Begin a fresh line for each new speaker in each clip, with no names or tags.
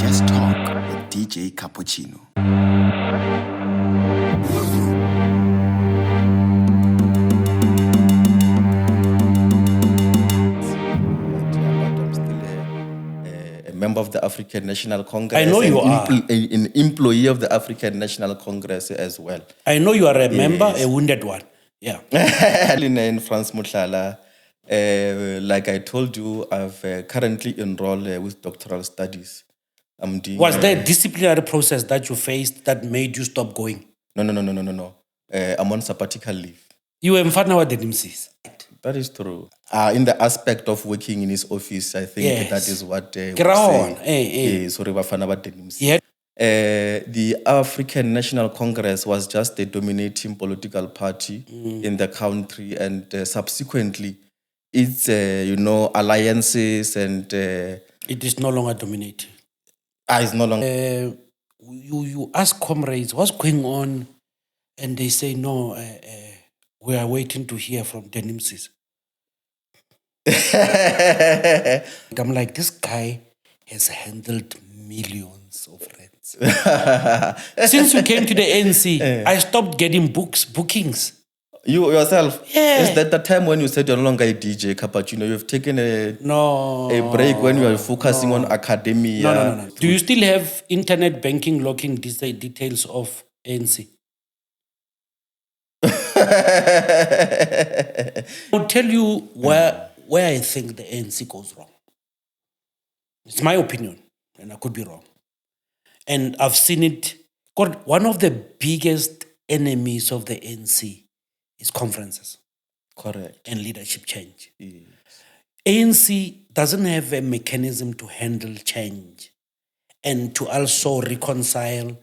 Just Talk with DJ Cappuccino.
I'm still a member of the African National Congress.
I know you are.
An employee of the African National Congress as well.
I know you are a member, a wounded one. Yeah.
In France Mutlala, like I told you, I've currently enrolled with doctoral studies. I'm doing.
Was there a disciplinary process that you faced that made you stop going?
No. I'm on sabbatical leave.
You were in Fatnawa Denimsis.
That is true. In the aspect of working in his office, I think
Yes.
that is what we
Keraon,
say. Sorry, Bafana Badenimsi.
Yeah.
The African National Congress was just a dominating political party in the country, and subsequently, its alliances and
It is no longer dominating.
it's no longer.
You ask comrades, what's going on? And they say, no, we are waiting to hear from Denimsis. I'm like, this guy has handled millions of rents. Since you came to the ANC, I stopped getting bookings.
You yourself?
Yeah.
Is that the time when you said you're no longer a DJ, Cappuccino? You've taken a break when you are focusing on academia.
No. Do you still have internet banking locking details of ANC? I'll tell you where I think the ANC goes wrong. It's my opinion, and I could be wrong. And I've seen it. God, one of the biggest enemies of the ANC is conferences.
Correct.
And leadership change.
Yes.
ANC doesn't have a mechanism to handle change and to also reconcile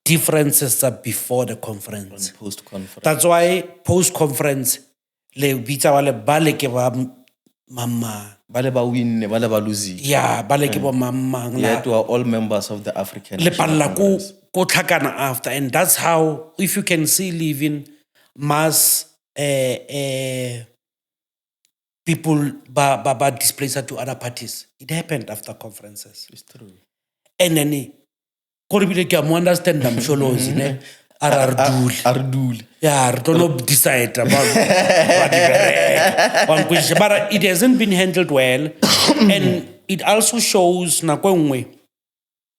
differences are before the conference.
Post-conference.
That's why post-conference, le bitsa bale ke ba mama.
Bale ba win, bale ba lose.
Yeah, bale ke ba mama.
Yeah, to are all members of the African
Le
National
palla
Congress.
ko tlhakana after, and that's how, if you can see living mass people ba displaced to other parties, it happened after conferences.
It's true.
And then Koribile can understand them sholos ne Ardul. Yeah, don't know decide about but it hasn't been handled well. And it also shows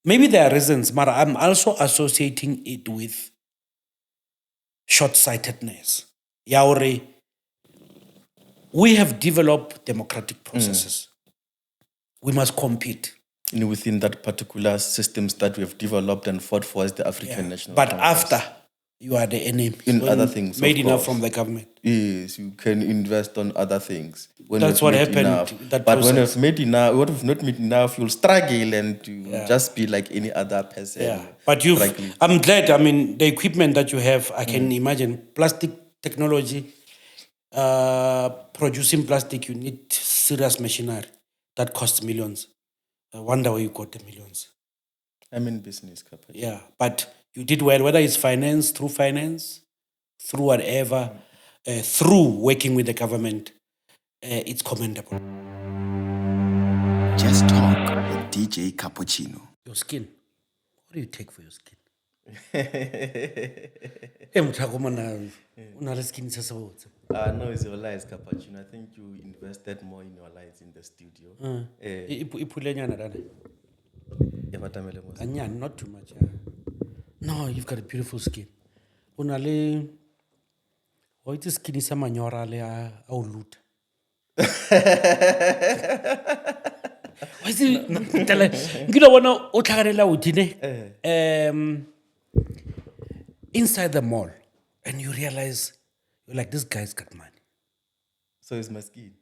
maybe there are reasons, but I'm also associating it with short-sightedness. Yauri, we have developed democratic processes. We must compete.
Within that particular systems that we have developed and fought for as the African National
But
Congress.
after, you are the enemy.
In other things,
made
of
enough
course.
from the government.
Yes, you can invest on other things. When
That's
you've
what
made
happened
enough.
in that
But when
process.
you've made enough, what if not made enough, you'll struggle and you just be like any other person.
Yeah, but
struggling.
I'm glad. I mean, the equipment that you have, I can imagine plastic technology. Producing plastic, you need serious machinery that costs millions. I wonder where you got the millions.
I'm in business, Cappuccino.
Yeah, but you did well, whether it's finance, through whatever, through working with the government, it's commendable.
Just Talk with DJ Cappuccino.
Your skin. What do you take for your skin?
No, it's your lies, Cappuccino. I think you invested more in your lights in the studio.
Not too much. No, you've got a beautiful skin. Unale, what is skin is a manora le auluta. Why is it? You don't want to utlhagarela udine. Inside the mall, and you realize you're like, this guy's got money.
So it's my skin.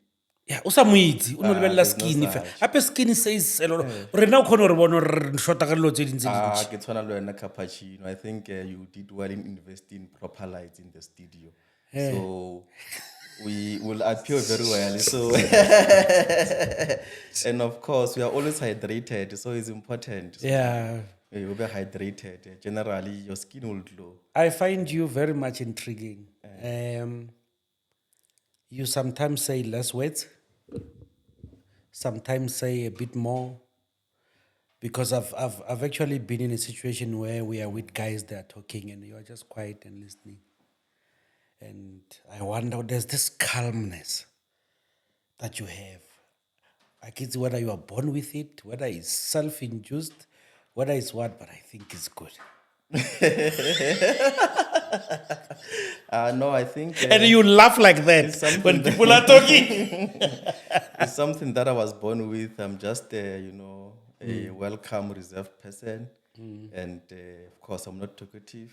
Yeah, o sa mo itse o no lebella
there's no
skin
such.
fe ape skin says a lot. Re na o khona re bona re shota ka dilo tse dintse di.
Ke tshwana le wena, Cappuccino. I think you did well in investing proper lights in the studio. So we will appear very well. So and of course we are always hydrated, so it's important. So
Yeah.
you will be hydrated. Generally, your skin will glow.
I find you very much intriguing. You sometimes say less words, sometimes say a bit more. Because I've actually been in a situation where we are with guys that are talking and you are just quiet and listening. And I wonder, there's this calmness that you have. Like it's whether you are born with it, whether it's self-induced, whether it's what, but I think it's good.
No, I think
And you laugh like that
something
when
that-
people are talking.
it's something that I was born with. I'm just, a welcome, reserved person. And of course, I'm not talkative.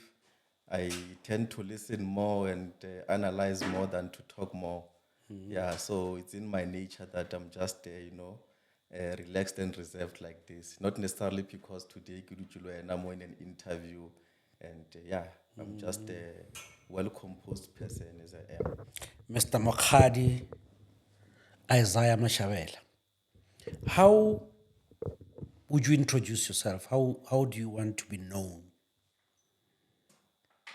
I tend to listen more and analyze more than to talk more. Yeah, so it's in my nature that I'm just, relaxed and reserved like this. Not necessarily because today and I'm in an interview. And I'm just a well-composed person as I am.
Mr. Mokhadi, Isaiah Mashabela, how would you introduce yourself? How do you want to be known?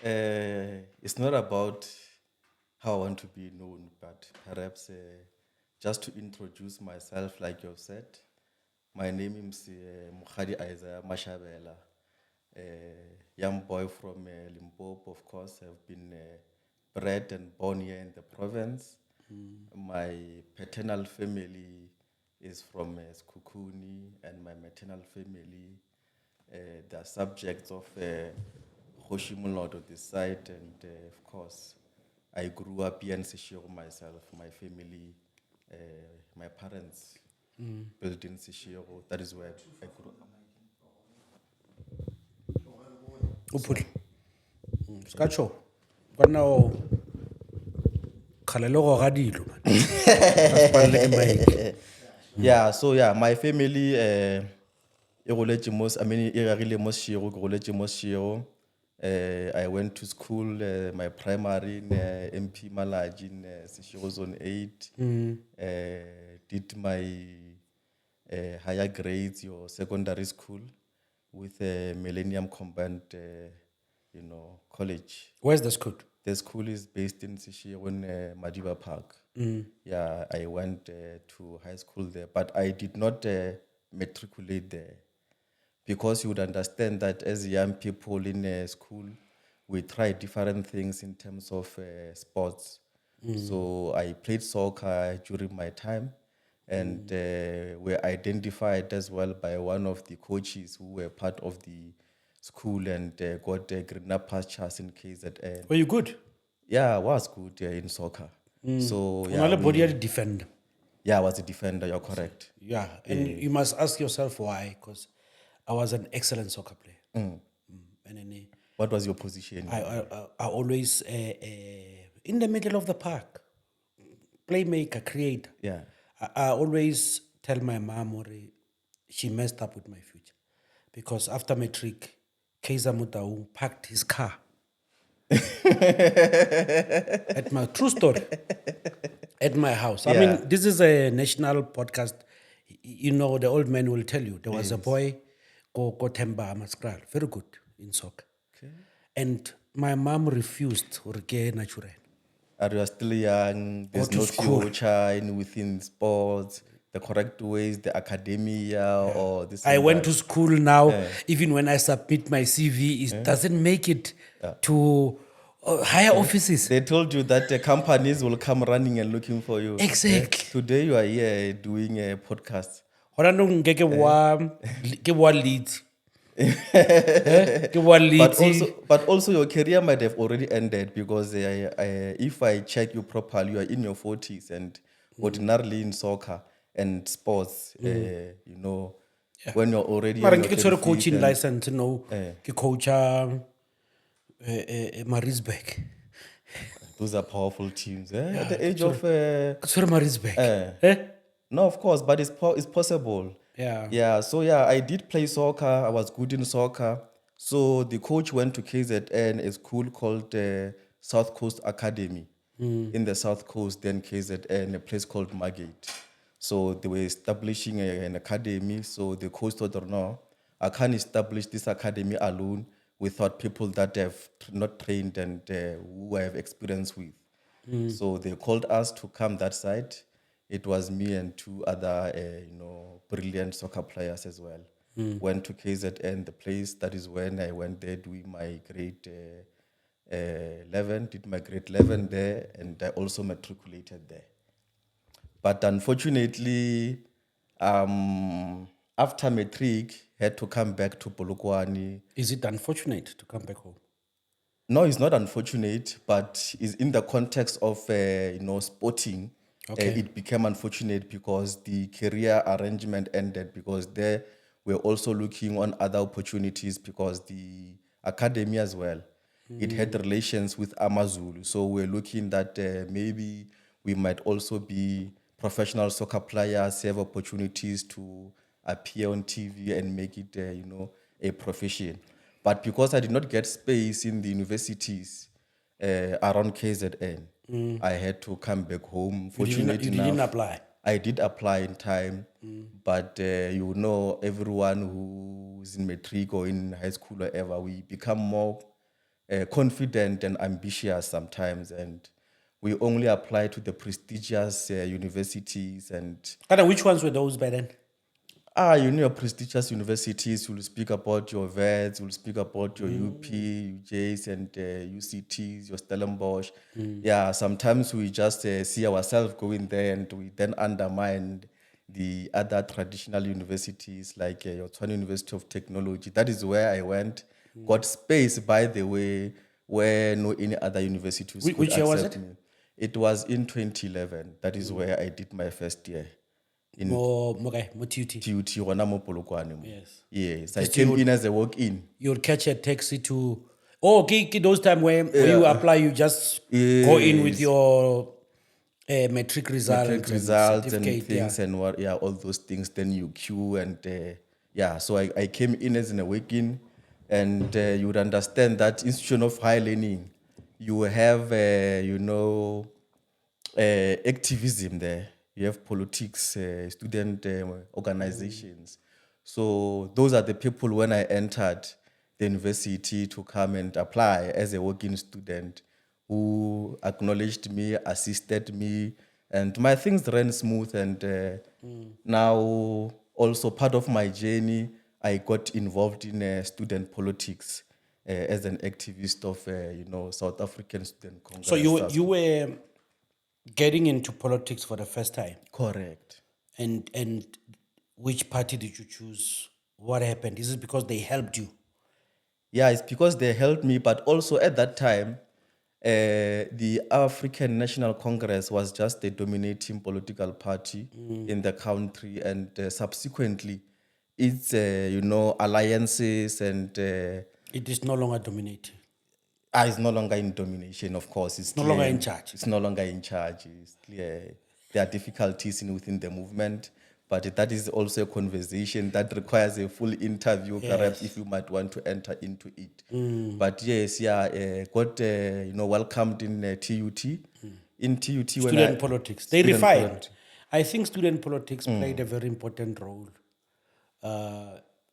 It's not about how I want to be known, but perhaps just to introduce myself, like you've said. My name is Mokhadi Isaiah Mashabela, young boy from Limpopo, of course. I've been bred and born here in the province. My paternal family is from Skukuni, and my maternal family, they are subjects of Hoshimulot on this side, and of course, I grew up here in Seshego myself. My family, my parents built in Seshego. That is where I grew up.
Upul. Skacho. Kwana khalelo go ga dilo.
Yeah, so my family, I went to school, my primary in MP Malaji in Seshego Zone 8. Did my higher grades, your secondary school with Millennium Combined, college.
Where's the school?
The school is based in Seshego in Madiba Park. Yeah, I went to high school there, but I did not matriculate there because you would understand that as young people in school, we try different things in terms of sports. So I played soccer during my time, and were identified as well by one of the coaches who were part of the school and got greener pastures in KZN.
Were you good?
Yeah, I was good in soccer. So
Only body defender.
I was a defender. You're correct.
Yeah, and you must ask yourself why, because I was an excellent soccer player. And then
What was your position?
I always in the middle of the park, playmaker, creator.
Yeah.
I always tell my mom she messed up with my future, because after matric, Kaiser Mutau packed his car at my true story at my house. I mean, this is a national podcast. The old man will tell you there was a boy go Temba Maskral, very good in soccer. Okay. And my mom refused to get natural.
You are still young. There's
Go to
no
school.
future within sports. The correct ways, the academia, or this.
I
and
went
that.
to school now. Even when I submit my CV, it doesn't make it to higher offices.
They told you that the companies will come running and looking for you.
Exactly.
Today you are here doing a podcast.
Hona no nke ke wa Leeds. Ke wa Leeds.
But also your career might have already ended because if I check you properly, you are in your 40s and ordinarily in soccer and sports, when you're already
Mara
in
nke
your
ke tshwere
25th
coaching
and-
license no ke coacha Maritzburg.
Those are powerful teams. At the age of...
Ke tshwere Maritzburg.
No, of course, but it's possible.
Yeah.
Yeah, so I did play soccer. I was good in soccer. So the coach went to KZN, a school called South Coast Academy in the South Coast, then KZN, a place called Margate. So they were establishing an academy. So the coach thought, no, I can't establish this academy alone without people that have not trained and who I have experience with. So they called us to come that side. It was me and two other, brilliant soccer players as well. Went to KZN, the place that is when I went there doing my grade 11, did my grade 11 there, and I also matriculated there. But unfortunately, after matric, had to come back to Polokwane.
Is it unfortunate to come back home?
No, it's not unfortunate, but is in the context of sporting.
Okay.
It became unfortunate because the career arrangement ended because there we're also looking on other opportunities because the academy as well. It had relations with Amazulu, so we're looking that maybe we might also be professional soccer players, have opportunities to appear on TV and make it, a profession. But because I did not get space in the universities around KZN, I had to come back home.
You didn't apply?
I did apply in time, but everyone who's in matric or in high school or ever, we become more confident and ambitious sometimes, and we only apply to the prestigious universities and
Which ones were those by then?
your prestigious universities will speak about your VETs, will speak about your UP, UJs, and UCTs, your Stellenbosch. Yeah, sometimes we just see ourselves going there and we then undermine the other traditional universities like your Tshwane University of Technology. That is where I went. Got space, by the way, where no any other universities could
Which year was
accept
it?
me. It was in 2011. That is where I did my first year.
Mo TUT.
TUT gona mo Polokwane mo.
Yes.
Yes, I
Just
came
you-
in as a walk-in.
You would catch a taxi to. Oh, okay, those time where you apply, you just go in with your matric results,
Matric results and
certificate,
things and all those things. Then you queue and so I came in as a walk-in, and you would understand that institution of higher learning, you have activism there. You have politics, student organizations. So those are the people when I entered the university to come and apply as a working student who acknowledged me, assisted me, and my things ran smooth. And now also part of my journey, I got involved in student politics as an activist of South African Student Congress.
So you were getting into politics for the first time,
Correct.
and which party did you choose? What happened? Is it because they helped you?
Yeah, it's because they helped me, but also at that time, the African National Congress was just the dominating political party in the country, and subsequently, its alliances and
It is no longer dominating.
it's no longer in domination. Of course, it's
No
clear.
longer in charge.
It's no longer in charge. It's clear there are difficulties within the movement, but that is also a conversation that requires a full interview, perhaps, if you might want to enter into it. But yes, got welcomed in TUT. In TUT,
Student politics. They
student
refined.
politi-
I think student politics played a very important role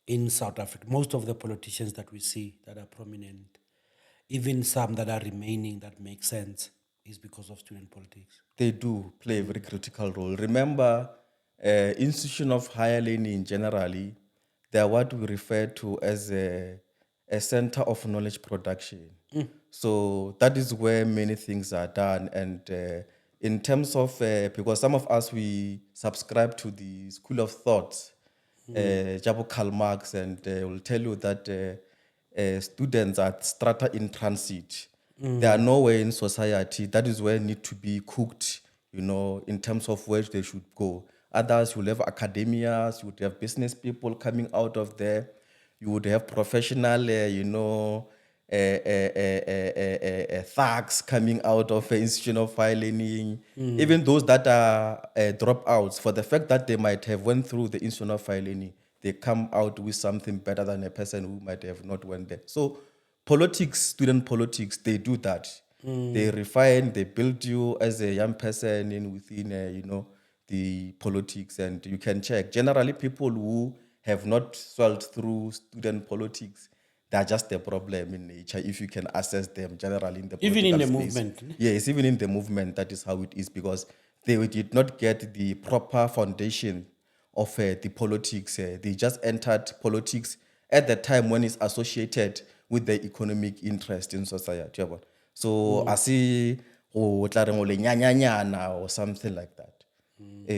in South Africa. Most of the politicians that we see that are prominent, even some that are remaining that make sense, is because of student politics.
They do play a very critical role. Remember, institution of higher learning generally, they are what we refer to as a center of knowledge production. So that is where many things are done. And in terms of, because some of us, we subscribe to the school of thought, Jabo Karl Marx, and will tell you that students are strata in transit. They are nowhere in society. That is where need to be cooked, in terms of where they should go. Others, you will have academias, you would have business people coming out of there. You would have professional, thugs coming out of an institution of higher learning. Even those that are dropouts, for the fact that they might have went through the institution of higher learning, they come out with something better than a person who might have not went there. So politics, student politics, they do that. They refine, they build you as a young person within, the politics, and you can check. Generally, people who have not swelled through student politics, they are just a problem in nature if you can assess them generally in the
Even
political
in the
space.
movement.
Yes, even in the movement, that is how it is, because they did not get the proper foundation of the politics. They just entered politics at the time when it's associated with the economic interest in society. Yabo. So I see or something like that.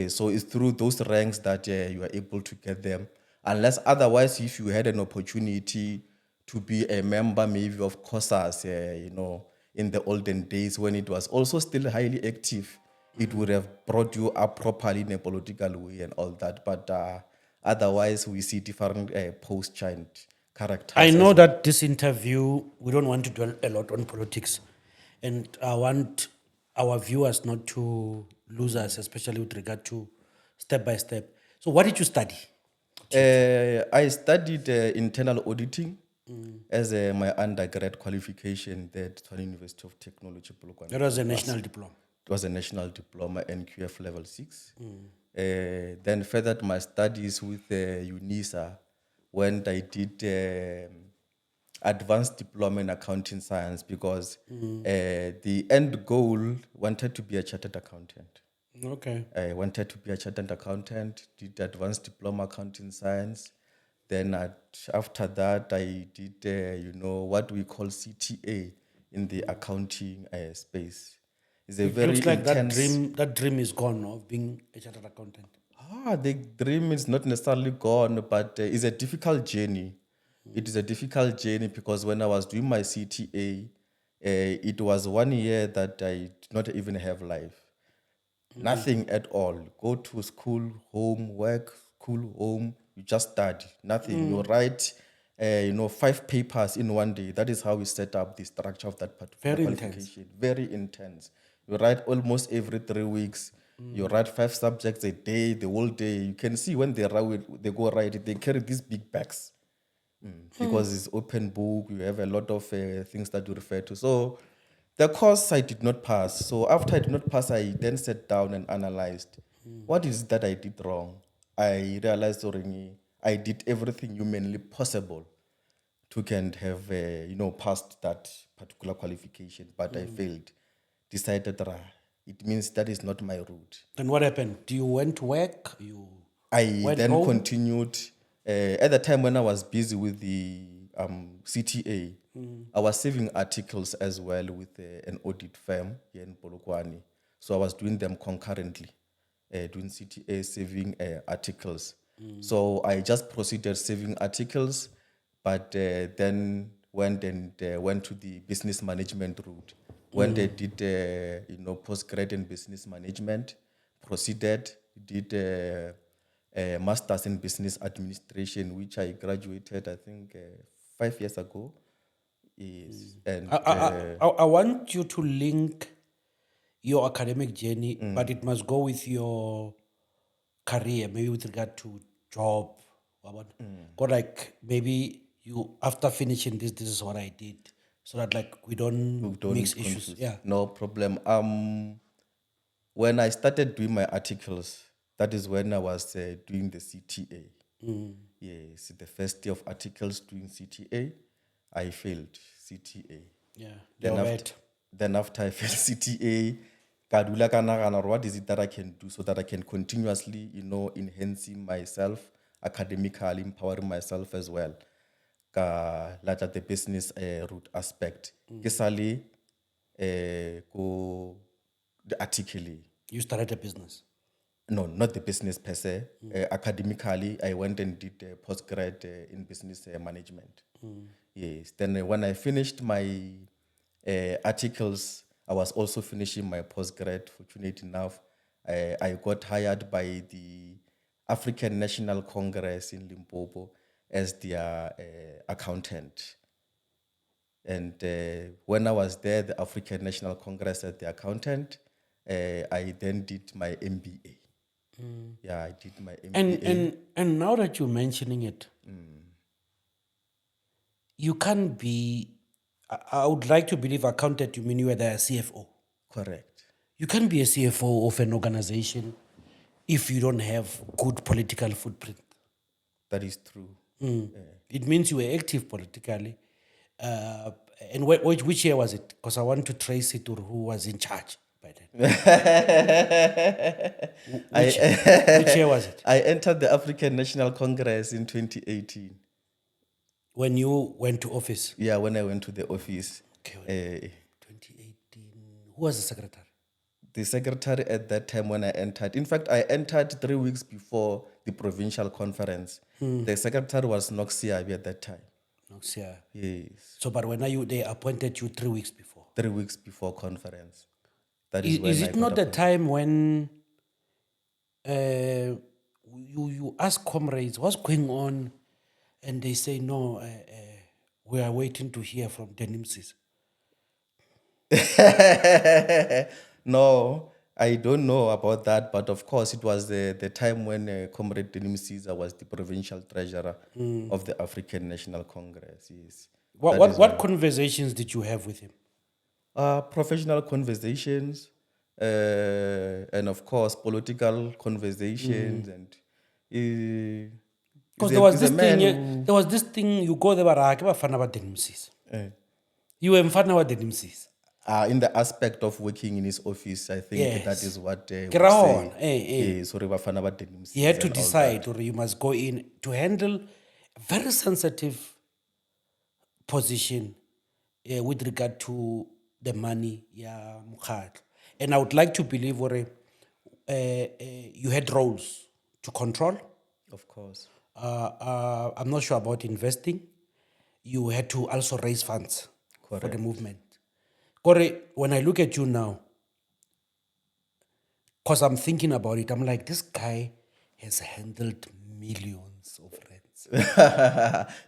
So it's through those ranks that you are able to get them. Unless otherwise, if you had an opportunity to be a member maybe of COSAS, in the olden days when it was also still highly active, it would have brought you up properly in a political way and all that. But otherwise, we see different post-giant characters.
I
as
know
well.
that this interview, we don't want to dwell a lot on politics. And I want our viewers not to lose us, especially with regard to step by step. So, what did you study?
I studied internal auditing as my undergrad qualification there at Tshwane University of Technology. Polokwane.
That was a national diploma.
It was a national diploma NQF level 6. Then furthered my studies with UNISA when I did advanced diploma in accounting science because the end goal wanted to be a chartered accountant.
Okay.
I wanted to be a chartered accountant, did advanced diploma accounting science. Then after that, I did, what we call CTA in the accounting space. It's a
It
very
looks like
intense.
that dream is gone of being a chartered accountant.
The dream is not necessarily gone, but it's a difficult journey. It is a difficult journey because when I was doing my CTA, it was 1 year that I did not even have life. Nothing at all. Go to school, home, work, school, home. You just study. Nothing. You write, 5 papers in 1 day. That is how we set up the structure of that particular
Very
qualification. Very intense. You write almost every 3 weeks. You write 5 subjects a day, the whole day. You can see when they go write it, they carry these big bags. Because it's open book, you have a lot of things that you refer to. So the course I did not pass. So after I did not pass, I then sat down and analyzed what is it that I did wrong. I realized already I did everything humanly possible to can have passed that particular qualification, but I failed. Decided that it means that is not my route.
Then what happened? Do you went to work?
I
Went
then
home?
continued. At the time when I was busy with the CTA, I was saving articles as well with an audit firm here in Polokwane. So I was doing them concurrently, doing CTA, saving articles. So I just proceeded saving articles, but then went to the business management route. When they did, postgrad in business management, proceeded, did a master's in business administration, which I graduated, I think, 5 years ago. Yes, and
I want you to link your academic journey, but it must go with your career, maybe with regard to job. God, like maybe you after finishing this is what I did, so that like we don't mix issues.
confuse.
Yeah.
No problem. When I started doing my articles, that is when I was doing the CTA. Yes, the first day of articles doing CTA, I failed CTA.
Yeah.
Then
You're
after,
right.
then after I failed CTA, kadula ka nagana, what is it that I can do so that I can continuously, enhancing myself academically, empowering myself as well. Like at the business route aspect. Kesali ko the article.
You started a business.
No, not the business per se. Academically, I went and did a postgrad in business management. Yes. Then when I finished my articles, I was also finishing my postgrad. Fortunate enough, I got hired by the African National Congress in Limpopo as their accountant. And when I was there, the African National Congress as the accountant, I then did my MBA. Yeah, I did my MBA.
And now that you're mentioning it, you can't be. I would like to believe accountant. You mean you were the CFO?
Correct.
You can't be a CFO of an organization if you don't have good political footprint.
That is true.
It means you were active politically. And which year was it? Because I want to trace it to who was in charge. by then? Which year was it?
I entered the African National Congress in 2018.
When you went to office?
Yeah, when I went to the office.
Okay, 2018. Who was the secretary?
The secretary at that time when I entered. In fact, I entered 3 weeks before the provincial conference. The secretary was Noxiabi at that time.
Noxia.
Yes,
So, but when they appointed you 3 weeks before?
3 weeks before conference. That is when
Is
I
it
got
not the
appointed.
time when you ask comrades what's going on, and they say no, we are waiting to hear from Denimsis?
No, I don't know about that, but of course it was the time when Comrade Denim Caesar was the provincial treasurer of the African National Congress. Yes.
What conversations did you have with him?
Professional conversations, and of course political conversations, and
Because there was this thing. There was this thing. You go there, but you were mfana wa Denimsis.
In the aspect of working in his office, I think
Yes.
that is what we
Ke ra
say.
hona,
Yes, or Bafana ba Denim
You had to
and all that.
decide, or you must go in to handle a very sensitive position with regard to the money, yeah, mukhatlo. And I would like to believe you had roles to control.
Of course.
I'm not sure about investing. You had to also raise funds for the movement. Kore, when I look at you now, because I'm thinking about it, I'm like, this guy has handled millions of rands.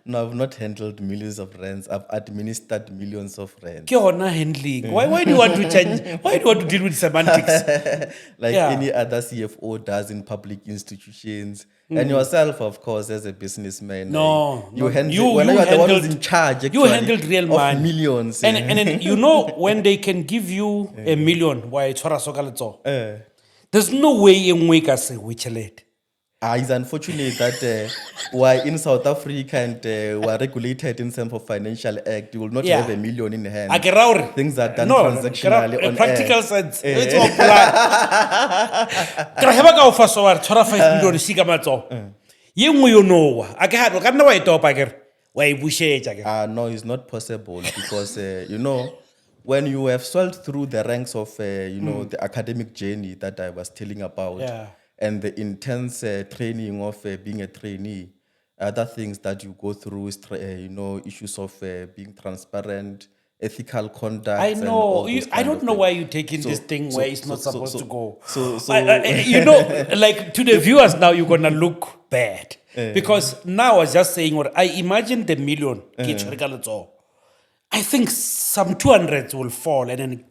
No, I've not handled millions of rands. I've administered millions of rands.
Ke hona handling. Why do you want to change? Why do you want to deal with semantics?
Like
Yeah.
any other CFO does in public institutions. And yourself, of course, as a businessman.
No,
you
no,
handle, when you are the one who's in charge,
you
actually,
handled real
of
money.
millions.
And then, you know, when they can give you a million, why it's for a there's no way in we can say which late.
It's unfortunate that we're in South Africa and we're regulated in terms of financial act. You will not
Yeah.
have a million in hand.
Akerauri.
Things are done
No,
transactionally
a
on
practical
air.
sense. It's all plan. Kra heba ka ofa so wa tshwara 5 million sika matso. Ye nngwe yo nowa. Ake ha ka nna wa itopa akere. Wa e bushetsa akere.
No, it's not possible because, you know, when you have swelled through the ranks of, you know, the academic journey that I was telling about,
Yeah.
and the intense training of being a trainee, other things that you go through is, you know, issues of being transparent, ethical conduct.
I
and
know.
all those
I
kind
don't
of
know
things.
why you're taking
So-
this thing
so-
where it's
so-
not
so-
supposed
so-
to go.
so-
You know, like to the viewers now, you're gonna look bad because now I was just saying, what I imagine the million. I think some 200s will fall, and then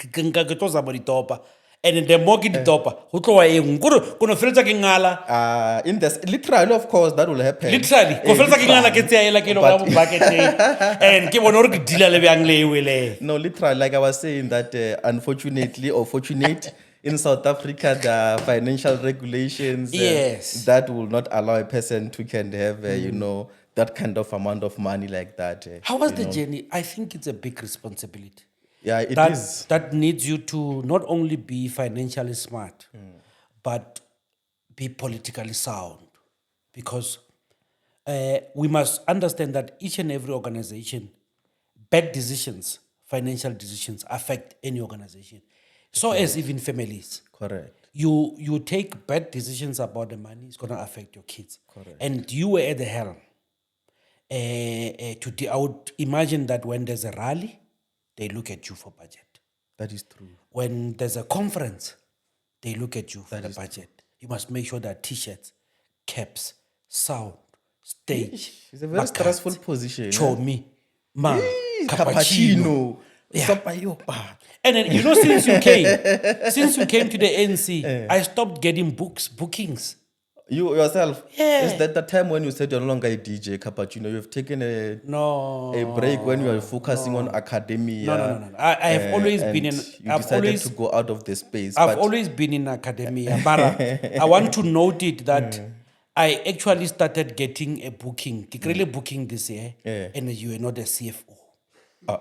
and then the more ke ditopa ho tloa eng kono feletsa ke ngala
in this, literally, of course, that will happen.
literally ko feletsa ke ngala ke tseya ela ke lo ga mo bucketeng and ke bona hore ke deala le bjang le ewe le.
No, literally, like I was saying, that unfortunately or fortunate, in South Africa, there are financial regulations
Yes.
that will not allow a person to can have, you know, that kind of amount of money like that.
How was
you
the
know.
journey? I think it's a big responsibility.
Yeah, it is.
That needs you to not only be financially smart, but be politically sound. Because we must understand that each and every organization, bad decisions, financial decisions affect any organization. So as even families.
Correct.
You take bad decisions about the money, it's going to affect your kids.
Correct.
And you were at the helm. I would imagine that when there's a rally, they look at you for budget.
That is true.
When there's a conference, they look at you for the budget. You must make sure that t-shirts, caps, sound, stage.
It's a very stressful position.
Chomi, ma,
Cappuccino.
cappuccino. Yeah.
Sopayopa.
And then, you know, since you came to the ANC, I stopped getting bookings.
You yourself,
Yeah.
is that the time when you said you're no longer a DJ, Cappuccino? You've taken a break when you are focusing on academia.
No. I have always been in.
You decided to go out of the space.
I've always been in academia, but I want to note it that I actually started getting a booking, really booking this year, and you were not a CFO.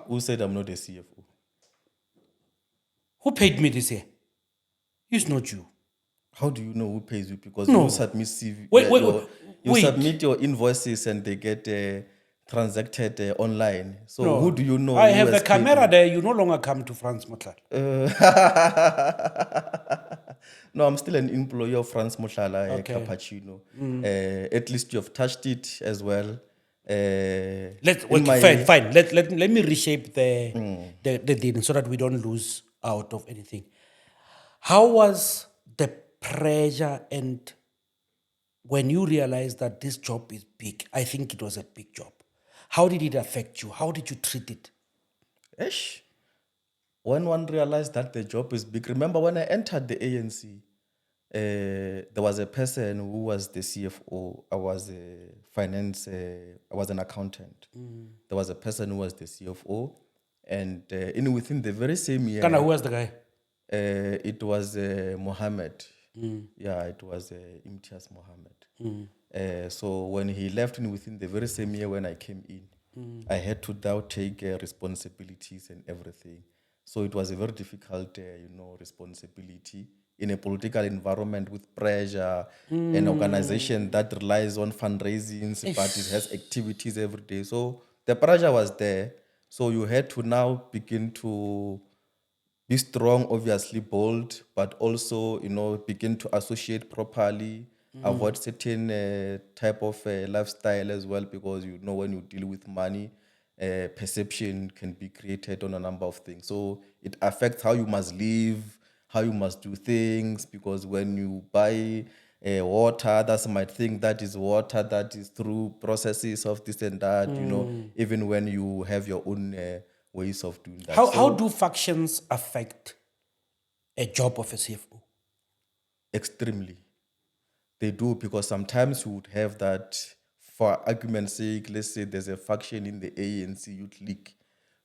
Who said I'm not a CFO?
Who paid me this year? He's not you.
How do you know who pays you? Because
No.
you submit CV, you
Wait.
submit your invoices and they get transacted online. So
No.
who do you know?
I
who
have a
has paid
camera
you?
there. You no longer come to France, Motlal.
No, I'm still an employee of Franz Moshala,
Okay.
Cappuccino. At least you have touched it as well.
Fine. Let me reshape the thing so that we don't lose out of anything. How was the pressure, and when you realized that this job is big? I think it was a big job. How did it affect you? How did you treat it?
Ish. When one realized that the job is big, remember when I entered the ANC, there was a person who was the CFO. I was a finance, I was an accountant. There was a person who was the CFO. And within the very same year,
Kana, who was the guy?
it was Mohammed. Yeah, it was Imtiaz Mohammed. So when he left within the very same year when I came in, I had to now take responsibilities and everything. So it was a very difficult, responsibility in a political environment with pressure, an organization that relies on fundraising, but it has activities every day. So the pressure was there. So you had to now begin to be strong, obviously bold, but also, begin to associate properly, avoid certain type of lifestyle as well, because when you deal with money, perception can be created on a number of things. So it affects how you must live, how you must do things, because when you buy water, others might think that is water that is through processes of this and that, even when you have your own ways of doing that.
How do factions affect a job of a CFO?
Extremely. They do, because sometimes you would have that, for argument's sake, let's say there's a faction in the ANC Youth League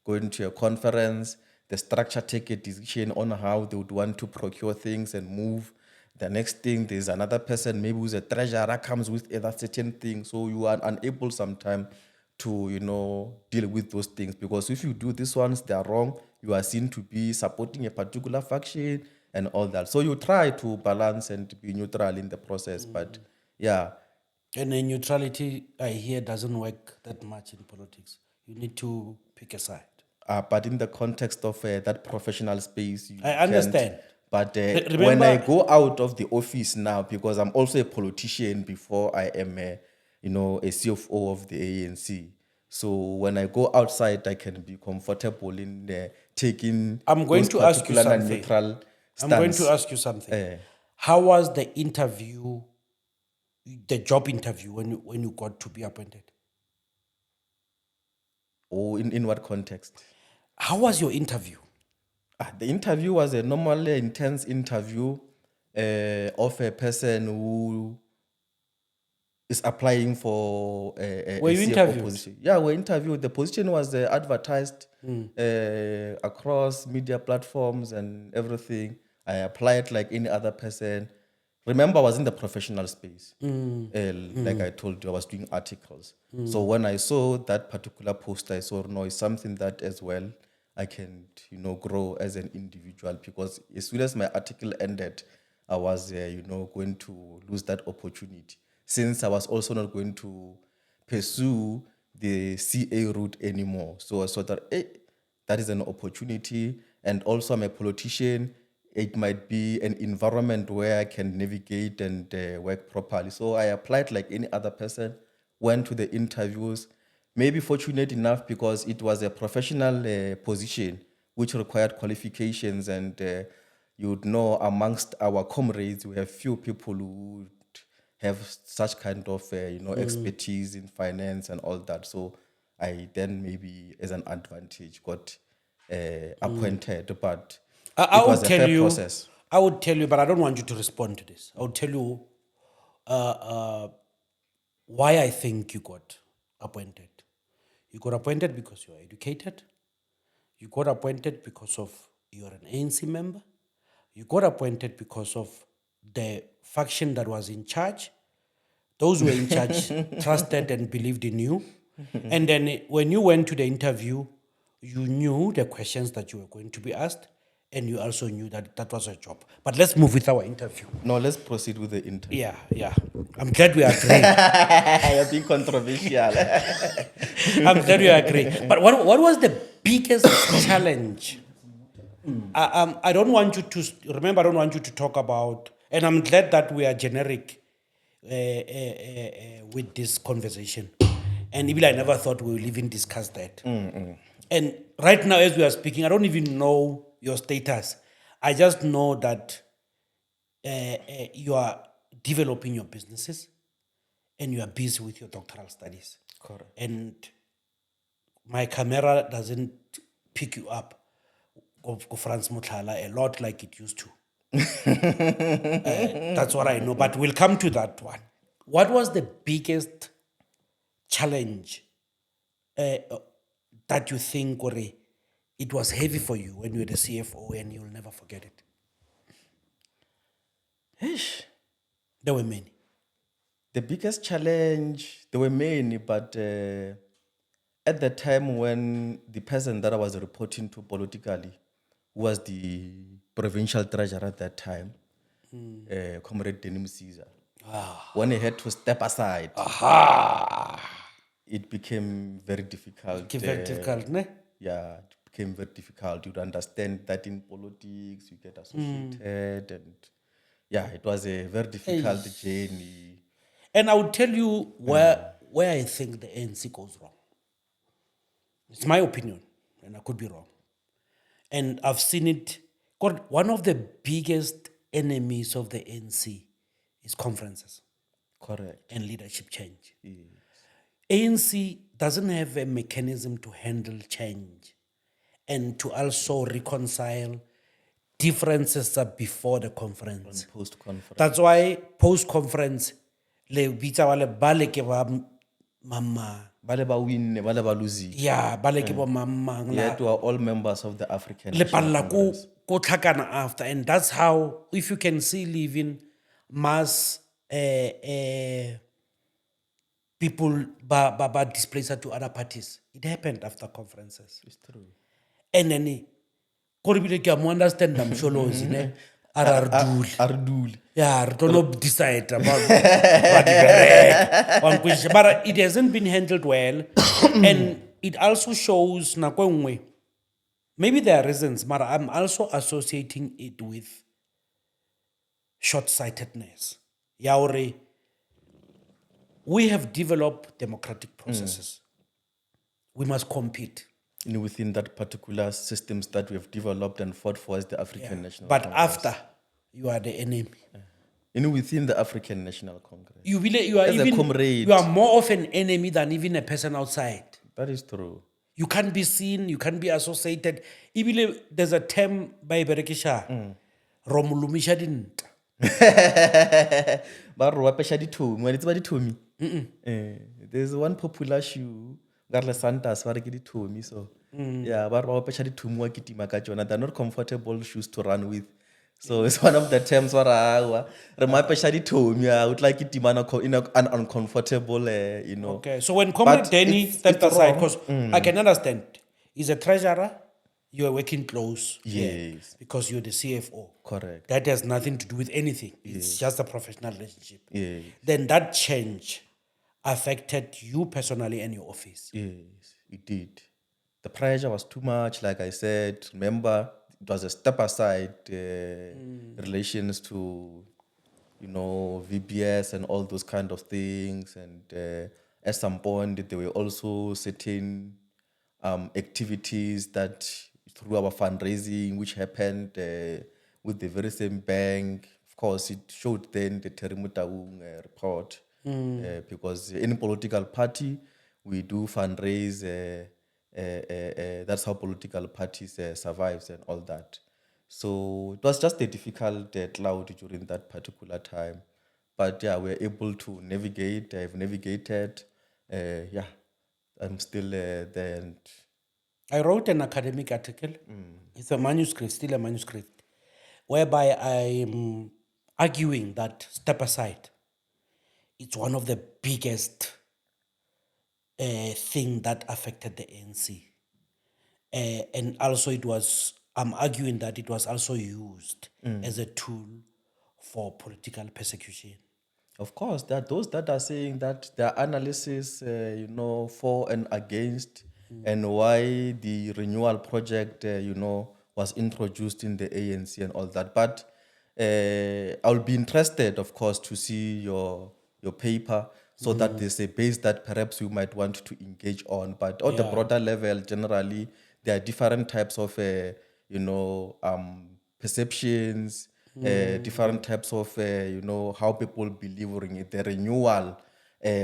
going to a conference, the structure take a decision on how they would want to procure things and move. The next thing, there's another person, maybe who's a treasurer, comes with other certain things. So you are unable sometimes to, deal with those things. Because if you do these ones, they are wrong, you are seen to be supporting a particular faction and all that. So you try to balance and be neutral in the process. But yeah.
And the neutrality, I hear, doesn't work that much in politics. You need to pick a side.
But in the context of that professional space, you
I understand.
can't. But
Remember,
when I go out of the office now, because I'm also a politician before I am a CFO of the ANC. So when I go outside, I can be comfortable in taking
I'm going
those
to ask you
particular
something.
neutral stance.
I'm going to ask you something. How was the interview, the job interview, when you got to be appointed?
Or in what context?
How was your interview?
The interview was a normal, intense interview of a person who is applying for a
Were you
CFO
interviewed?
position. Yeah, we interviewed. The position was advertised across media platforms and everything. I applied like any other person. Remember, I was in the professional space. Like I told you, I was doing articles. So when I saw that particular post, I saw, no, it's something that as well I can, grow as an individual, because as soon as my article ended, I was, going to lose that opportunity, since I was also not going to pursue the CA route anymore. So I saw that, that is an opportunity. And also I'm a politician. It might be an environment where I can navigate and work properly. So I applied like any other person, went to the interviews, maybe fortunate enough because it was a professional position which required qualifications, and you would know amongst our comrades, we have few people who would have such kind of expertise in finance and all that. So I then maybe as an advantage got appointed, but
I
it
would
was a
tell
fair
you,
process.
I would tell you, but I don't want you to respond to this. I would tell you why I think you got appointed. You got appointed because you are educated. You got appointed because of you're an ANC member. You got appointed because of the faction that was in charge. Those who were in charge trusted and believed in you. And then when you went to the interview, you knew the questions that you were going to be asked, and you also knew that that was a job. But let's move with our interview.
No, let's proceed with the interview.
Yeah. I'm glad we agree.
You're being controversial.
I'm glad we agree. But what was the biggest challenge? I don't want you to remember. I don't want you to talk about. And I'm glad that we are generic with this conversation. And even I never thought we would even discuss that. And right now, as we are speaking, I don't even know your status. I just know that you are developing your businesses and you are busy with your doctoral studies.
Correct.
And my camera doesn't pick you up, Franz Muthala, a lot like it used to. That's what I know. But we'll come to that one. What was the biggest challenge that you think, Ore, it was heavy for you when you were the CFO and you'll never forget it? There were many.
The biggest challenge, there were many, but at the time when the person that I was reporting to politically, who was the provincial treasurer at that time, Comrade Denim Caesar, when he had to step aside, it became very difficult.
Very difficult, ne?
Yeah, it became very difficult. You understand that in politics you get associated, and yeah, it was a very difficult journey.
And I would tell you where I think the ANC goes wrong. It's my opinion, and I could be wrong. And I've seen it. God, one of the biggest enemies of the ANC is conferences
Correct.
and leadership change. ANC doesn't have a mechanism to handle change and to also reconcile differences that before the conference.
Post-conference.
That's why post-conference, le bitsa wale bale ke ba mama.
Bale ba win, bale ba lose.
Yeah, bale ke ba mama.
Yeah, to are all members of the African
Le
National
palla ko
Congress.
tlhakana after, and that's how, if you can see living mass people ba displaced to other parties, it happened after conferences.
It's true.
And then koribile ke mo understand am sholozi ne ararduli.
Arduli.
Yeah, I don't know decide about what the correct. But it hasn't been handled well. And it also shows nako nngwe, maybe there are reasons, but I'm also associating it with short-sightedness. Yaore, we have developed democratic processes. We must compete.
Within that particular systems that we have developed and fought for as the African National
But
Congress.
after, you are the enemy.
Within the African National Congress.
You
As a comrade.
you are more of an enemy than even a person outside.
That is true.
You can't be seen, you can't be associated. Even there's a term by Berekisha, Romulumisha didn't.
There's one popular shoe, Garle Santas, so yeah, they're not comfortable shoes to run with. So it's one of the terms where I would like it in an uncomfortable,
Okay, so when Comrade Denny stepped aside, because I can understand, he's a treasurer, you are working close.
Yes.
Because you're the CFO.
Correct.
That has nothing to do with anything. It's just a professional relationship.
Yes.
Then that change affected you personally and your office.
Yes, it did. The pressure was too much, like I said. Remember, it was a step aside relations to, VPS and all those kind of things. And at some point, there were also certain activities that through our fundraising, which happened with the very same bank. Of course, it showed then the Terimutaung report. Because in political party, we do fundraise. That's how political parties survives and all that. So it was just a difficult cloud during that particular time. But yeah, we're able to navigate. I've navigated. I'm still there. And
I wrote an academic article. It's a manuscript, still a manuscript, whereby I'm arguing that step aside, it's one of the biggest thing that affected the ANC. And also it was I'm arguing that it was also used as a tool for political persecution.
Of course, there are those that are saying that their analysis, for and against, and why the renewal project, was introduced in the ANC and all that. But I'll be interested, of course, to see your paper, so that there's a base that perhaps you might want to engage on. But on the
Yeah.
broader level, generally, there are different types of, perceptions, different types of, how people delivering it. The renewal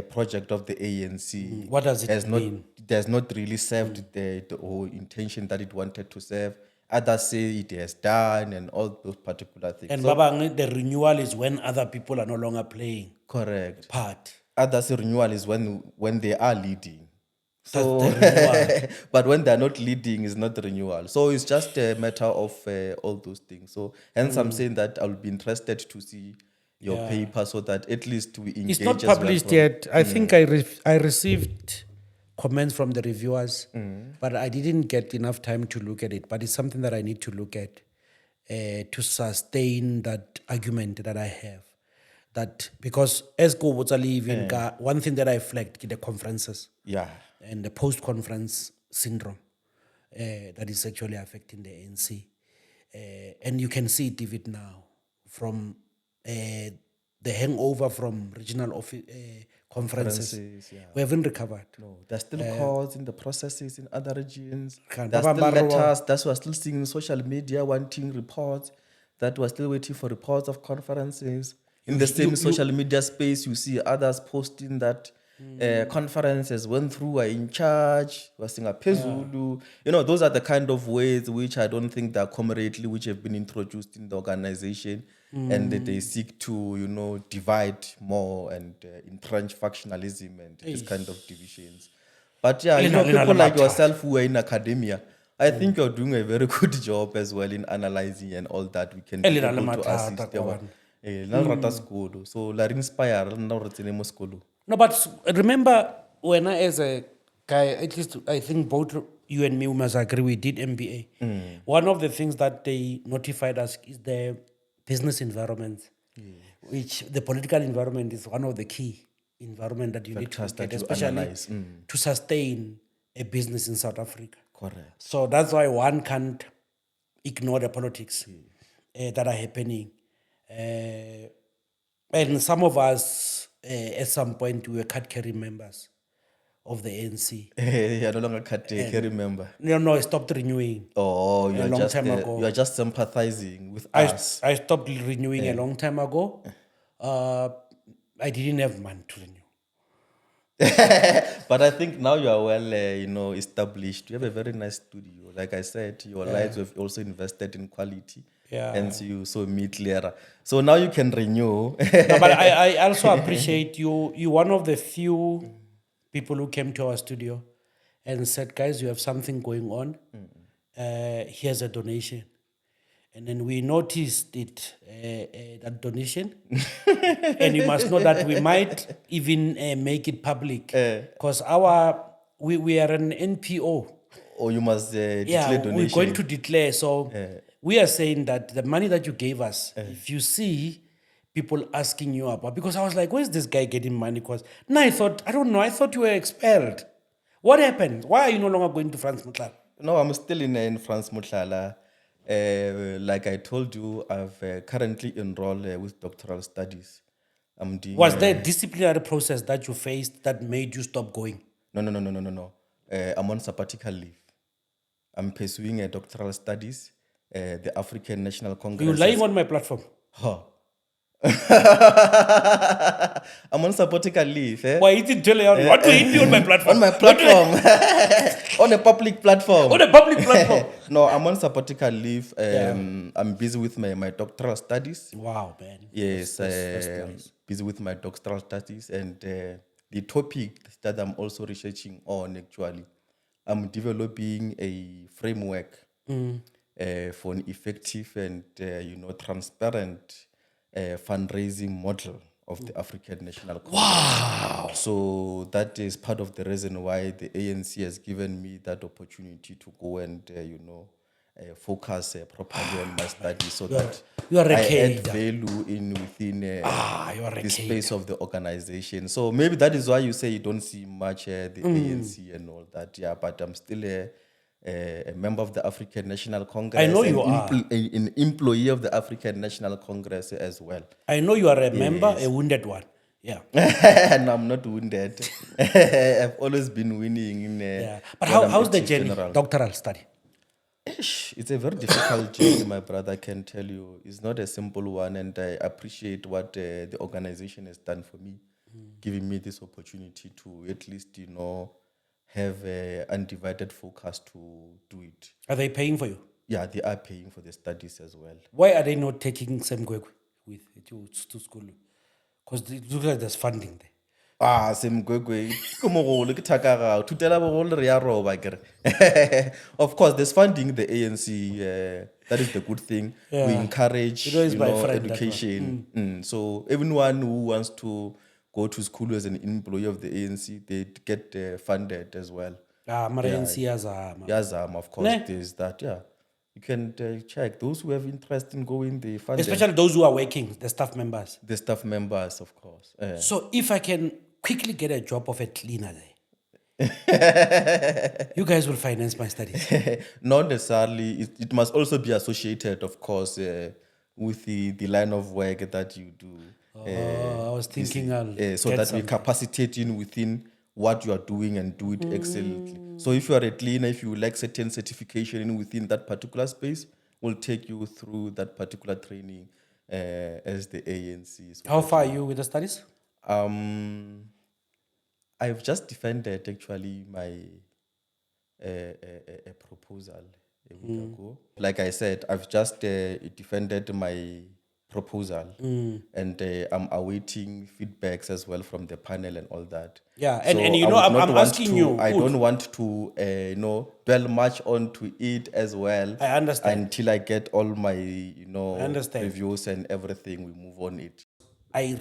project of the ANC
What does it
has not
mean?
does not really served the whole intention that it wanted to serve. Others say it has done, and all those particular things.
And
So,
Babang, the renewal is when other people are no longer playing
correct.
part.
Others say renewal is when they are leading. So,
That's the renewal.
but when they're not leading, it's not renewal. So it's just a matter of all those things. So hence I'm saying that I'll be interested to see your
Yeah.
paper, so that at least we engage.
It's not
as well
published
from-
yet. I think I received comments from the reviewers, but I didn't get enough time to look at it. But it's something that I need to look at to sustain that argument that I have. That because as go even one thing that I flagged the conferences
Yeah.
and the post-conference syndrome that is actually affecting the ANC. And you can see it even now from the hangover from regional conferences.
Conferences, yeah.
We haven't recovered.
No, there's still calls in the processes in other regions.
Can
There's
Baba
still
Barrow-
letters that we're still seeing in social media wanting reports, that we're still waiting for reports of conferences. In the same social media space, you see others posting that conferences went through, are in charge, was a Pezulu. Those are the kind of ways which I don't think they're comradely, which have been introduced in the organization, and that they seek to, divide more and entrench factionalism and this kind of divisions. But yeah, people like yourself who are in academia, I think you're doing a very good job as well in analyzing and all that. We can be able to assist. So, la inspire,
No, but remember when I, as a guy, at least I think both you and me we must agree we did MBA. One of the things that they notified us is the business environment, which the political environment is one of the key environment that you need to
Factors
look
that
at,
you
especially
analyze.
to sustain a business in South Africa.
Correct.
So that's why one can't ignore the politics that are happening. And some of us, at some point, we were card-carrying members of the ANC.
You're no longer carry member.
No, I stopped renewing.
Oh,
a long time ago.
You are just sympathizing with
I
us.
stopped renewing a long time ago. I didn't have money to renew.
But I think now you are well, established. You have a very nice studio. Like I said, your lives have also invested in quality.
Yeah.
And so you saw me clearer. So now you can renew.
No, but I also appreciate you. You're one of the few people who came to our studio and said, guys, you have something going on. Here's a donation. And then we noticed it, that donation. And you must know that we might even make it public. Because we are an NPO.
Or you must declare donation.
We're going to declare. So we are saying that the money that you gave us, if you see people asking you about, because I was like, where's this guy getting money? Because now I thought you were expelled. What happened? Why are you no longer going to France Mutlala?
No, I'm still in France Mutlala. Like I told you, I've currently enrolled with doctoral studies. I'm doing,
Was there a disciplinary process that you faced that made you stop going?
No. I'm on sabbatical leave. I'm pursuing a doctoral studies, the African National Congress.
You're lying on my platform.
Huh. I'm on sabbatical leave.
Why didn't tell you what to hit you on my platform?
On my platform. On a public platform.
On a public platform.
No, I'm on sabbatical leave. I'm busy with my doctoral studies.
Wow, man.
Yes,
That's nice.
busy with my doctoral studies, and the topic that I'm also researching on, actually, I'm developing a framework for an effective and transparent fundraising model of the African National Congress.
Wow.
So that is part of the reason why the ANC has given me that opportunity to go and focus properly on my studies so
You are-
that
you are a
I add
cadre.
value within
you are a
the space
cadre.
of the organization. So maybe that is why you say you don't see much the ANC and all that. Yeah, but I'm still a member of the African National Congress.
I know
and
you are.
an employee of the African National Congress as well.
I know you are a member, a wounded one. Yeah.
And I'm not wounded. I've always been winning in
Yeah. But
when I'm
how's the
active
journey,
general.
doctoral study?
It's a very difficult journey, my brother, I can tell you. It's not a simple one, and I appreciate what the organization has done for me, giving me this opportunity to at least, have a undivided focus to do it.
Are they paying for you?
Yeah, they are paying for the studies as well.
Why are they not taking Semgwekwe with to school? Because it looks like there's funding there.
Semgwegwe, ke mogolo, ke thakagao, thutela bogolo re ya roba kere. Of course, there's funding the ANC. That is the good thing. We
Yeah.
encourage,
You know, it's my friend, that
education. So everyone who wants to go to school as an employee of the ANC, they get funded as well.
ANC yazama.
Yazam, of course,
Ne?
there's that. Yeah, you can check those who have interest in going. They fund them.
Especially those who are working, the staff members.
The staff members, of course.
So if I can quickly get a job of a cleaner there, you guys will finance my studies.
Not necessarily. It must also be associated, of course, with the line of work that you do.
I was thinking I'll
So
get
that we
something.
capacitate in within what you are doing and do it excellently. So if you are a cleaner, if you like certain certification in within that particular space, we'll take you through that particular training as the ANC. So
How far are you with the studies?
I've just defended actually my a proposal a week ago. Like I said, I've just defended my proposal, and I'm awaiting feedbacks as well from the panel and all that.
Yeah, and
I would
I'm
not want
asking
to-
you,
I
Ut.
don't want to dwell much onto it as well.
I understand.
Until I get all my
understand.
reviews and everything, we move on it.
I'm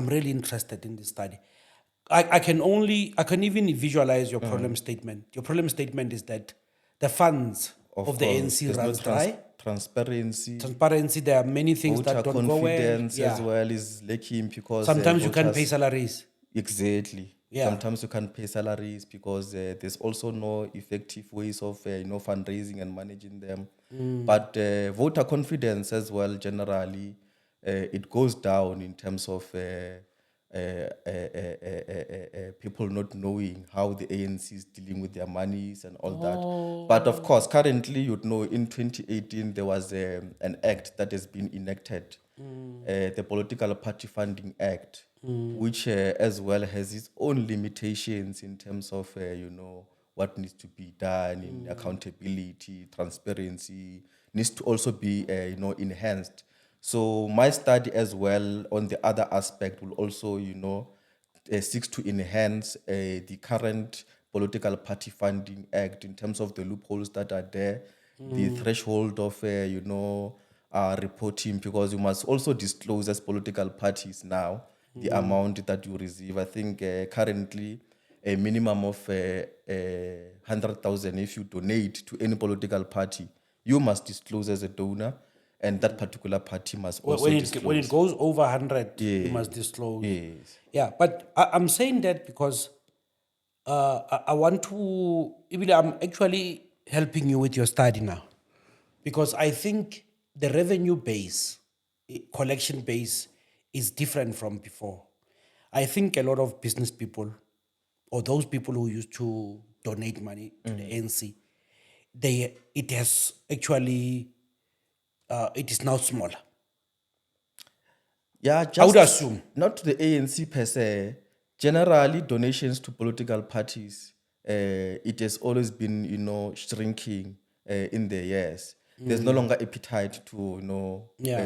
really interested in this study. I can even visualize your problem statement. Your problem statement is that the funds of the
course,
ANC
there's no
runs dry.
transparency.
Transparency, there are many things
Voter
that don't go well.
confidence
Yeah.
as well is lacking because
Sometimes you can't pay
voters-
salaries.
Exactly.
Yeah.
Sometimes you can't pay salaries because there's also no effective ways of fundraising and managing them. But voter confidence as well, generally, it goes down in terms of people not knowing how the ANC is dealing with their monies and all that. But of course, currently, in 2018, there was an act that has been enacted, the Political Party Funding Act, which as well has its own limitations in terms of, what needs to be done in accountability, transparency, needs to also be, enhanced. So my study as well on the other aspect will also, seeks to enhance the current Political Party Funding Act in terms of the loopholes that are there, the threshold of, reporting, because you must also disclose as political parties now the amount that you receive. I think currently a minimum of 100,000 if you donate to any political party, you must disclose as a donor. And that particular party must also disclose.
When it goes over 100, you must disclose.
Yes.
Yeah, but I'm saying that because I want to, I'm actually helping you with your study now. Because I think the revenue base, collection base, is different from before. I think a lot of business people, or those people who used to donate money to the ANC, it has actually, it is now smaller.
Yeah, just
I would assume.
not to the ANC per se. Generally, donations to political parties, it has always been, shrinking in the years. There's no longer appetite to,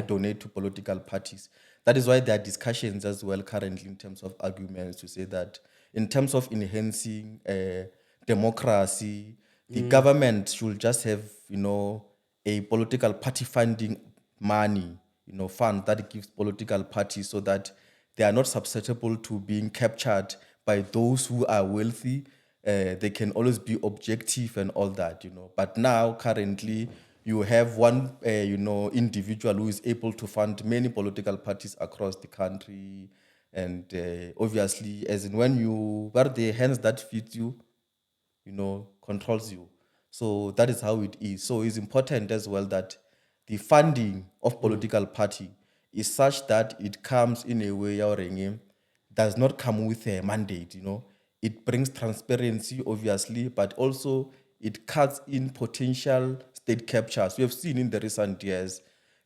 donate to political parties. That is why there are discussions as well currently in terms of arguments to say that in terms of enhancing democracy, the government should just have, a political party funding money, fund that gives political parties so that they are not susceptible to being captured by those who are wealthy. They can always be objective and all that. But now, currently, you have one, individual who is able to fund many political parties across the country. And obviously, as in when you, where the hands that feed you, controls you. So that is how it is. So it's important as well that the funding of political party is such that it comes in a way does not come with a mandate. It brings transparency, obviously, but also it cuts in potential state captures. We have seen in the recent years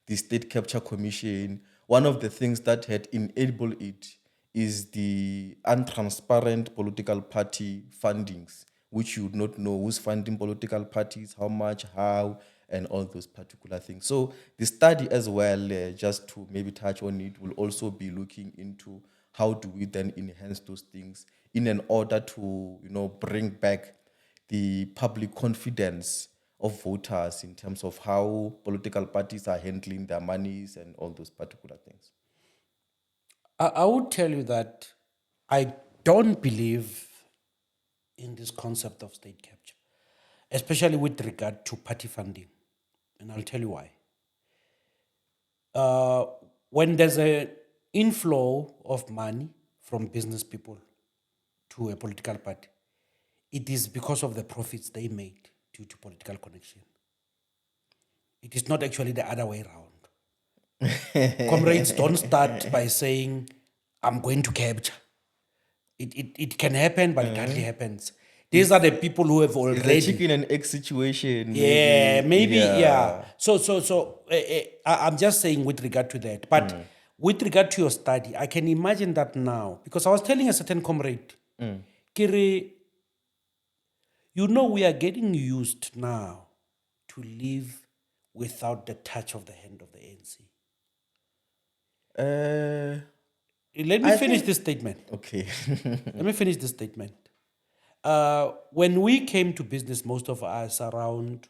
the State Capture Commission. One of the things that had enabled it is the untransparent political party fundings, which you would not know who's funding political parties, how much, how, and all those particular things. So the study as well, just to maybe touch on it, will also be looking into how do we then enhance those things in an order to, bring back the public confidence of voters in terms of how political parties are handling their monies and all those particular things.
I would tell you that I don't believe in this concept of state capture, especially with regard to party funding. And I'll tell you why. When there's an inflow of money from business people to a political party, it is because of the profits they made due to political connection. It is not actually the other way around. Comrades don't start by saying, I'm going to capture. It can happen, but it hardly happens. These are the people who have
It's
already.
a chicken and egg situation.
Yeah, maybe, yeah. So I'm just saying with regard to that. But with regard to your study, I can imagine that now. Because I was telling a certain comrade, Kiri, we are getting used now to live without the touch of the hand of the ANC. Let me finish this statement.
Okay.
Let me finish this statement. When we came to business, most of us around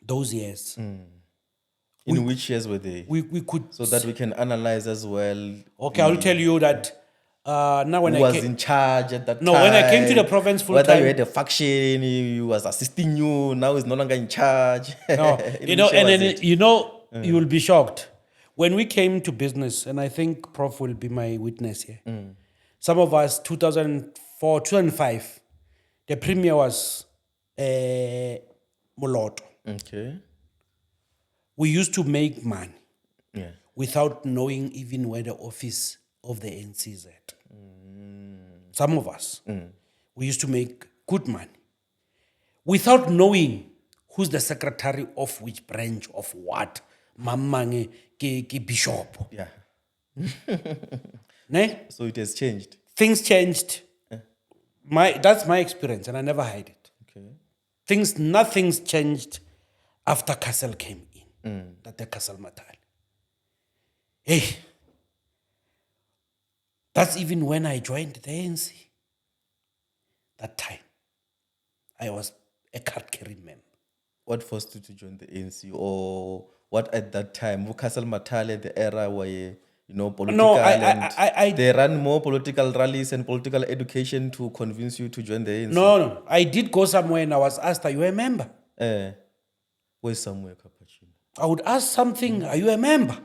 those years,
In which years were they?
we could.
So that we can analyze as well.
Okay, I'll tell you that now when
Who
I
was
came.
in charge at that time?
No, when I came to the province full
whether
time.
you had a faction, he was assisting you. Now he's no longer in charge.
No,
In which year was it?
you will be shocked. When we came to business, and I think Prof will be my witness here, some of us, 2004, 2005, the premier was Moloto.
Okay.
We used to make money
Yeah.
without knowing even where the office of the ANC is at. Some of us, we used to make good money without knowing who's the secretary of which branch of what. Mamange ke bishop.
Yeah.
Ne?
So it has changed.
Things changed. That's my experience, and I never hide it.
Okay.
Nothing's changed after Castle came in. That the Castle Matal. Hey, that's even when I joined the ANC. That time, I was a card-carrying member.
What forced you to join the ANC, or what at that time? Castle Matale, the era where political
No,
they ran more political rallies and political education to convince you to join the ANC.
No, I did go somewhere and I was asked, "Are you a member?"
Where's somewhere, Cappuccino?
I would ask something, "Are you a member?"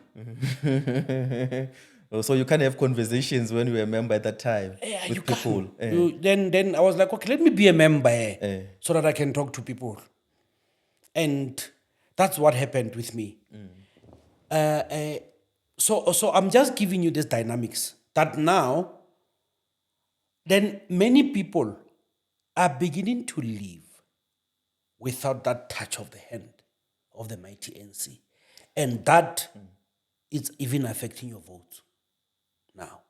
So you can't have conversations when you were a member at that time
Yeah,
with
you
people.
can. Then I was like, okay, let me be a member so that I can talk to people. And that's what happened with me. So I'm just giving you this dynamics that now, then many people are beginning to live without that touch of the hand of the mighty NC. And that is even affecting your vote now.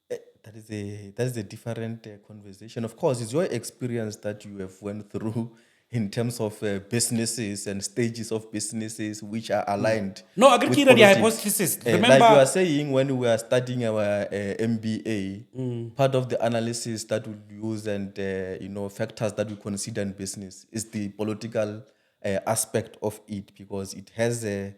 That is a different conversation. Of course, it's your experience that you have went through in terms of businesses and stages of businesses which are aligned.
No, I
with
agree with the
politics.
hypothesis. Remember,
like you are saying, when we were studying our MBA, part of the analysis that we use and factors that we consider in business is the political aspect of it, because it has a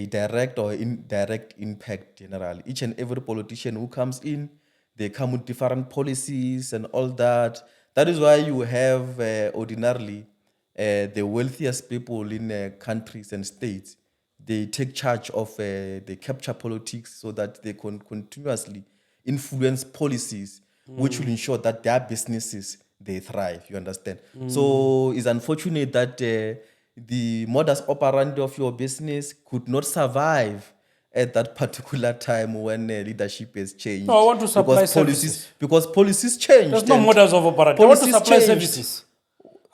direct or indirect impact generally. Each and every politician who comes in, they come with different policies and all that. That is why you have ordinarily the wealthiest people in countries and states, they take charge of, they capture politics so that they can continuously influence policies which will ensure that their businesses, they thrive, you understand? So it's unfortunate that the modus operandi of your business could not survive at that particular time when leadership has changed.
No, I want to supply
because
services.
because policies changed.
There's no
and
models of operandi. I want to
policies
supply
changed.
services.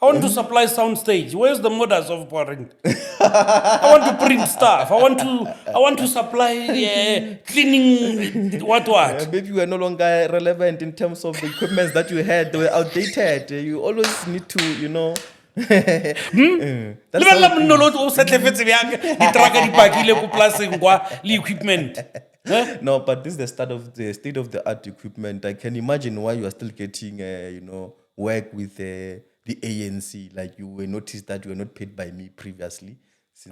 I want to supply sound stage. Where's the models of operandi? I want to print stuff. I want to supply cleaning what.
Maybe you are no longer relevant in terms of the equipment that you had. They were outdated. You always need to, that's
Lebella
how-
monna lo o setlefetse bjang ditraka di pakile ko polaseng kwa le equipment.
No, but this is the start of the state of the art equipment. I can imagine why you are still getting, work with the ANC. Like you will notice that you were not paid by me previously.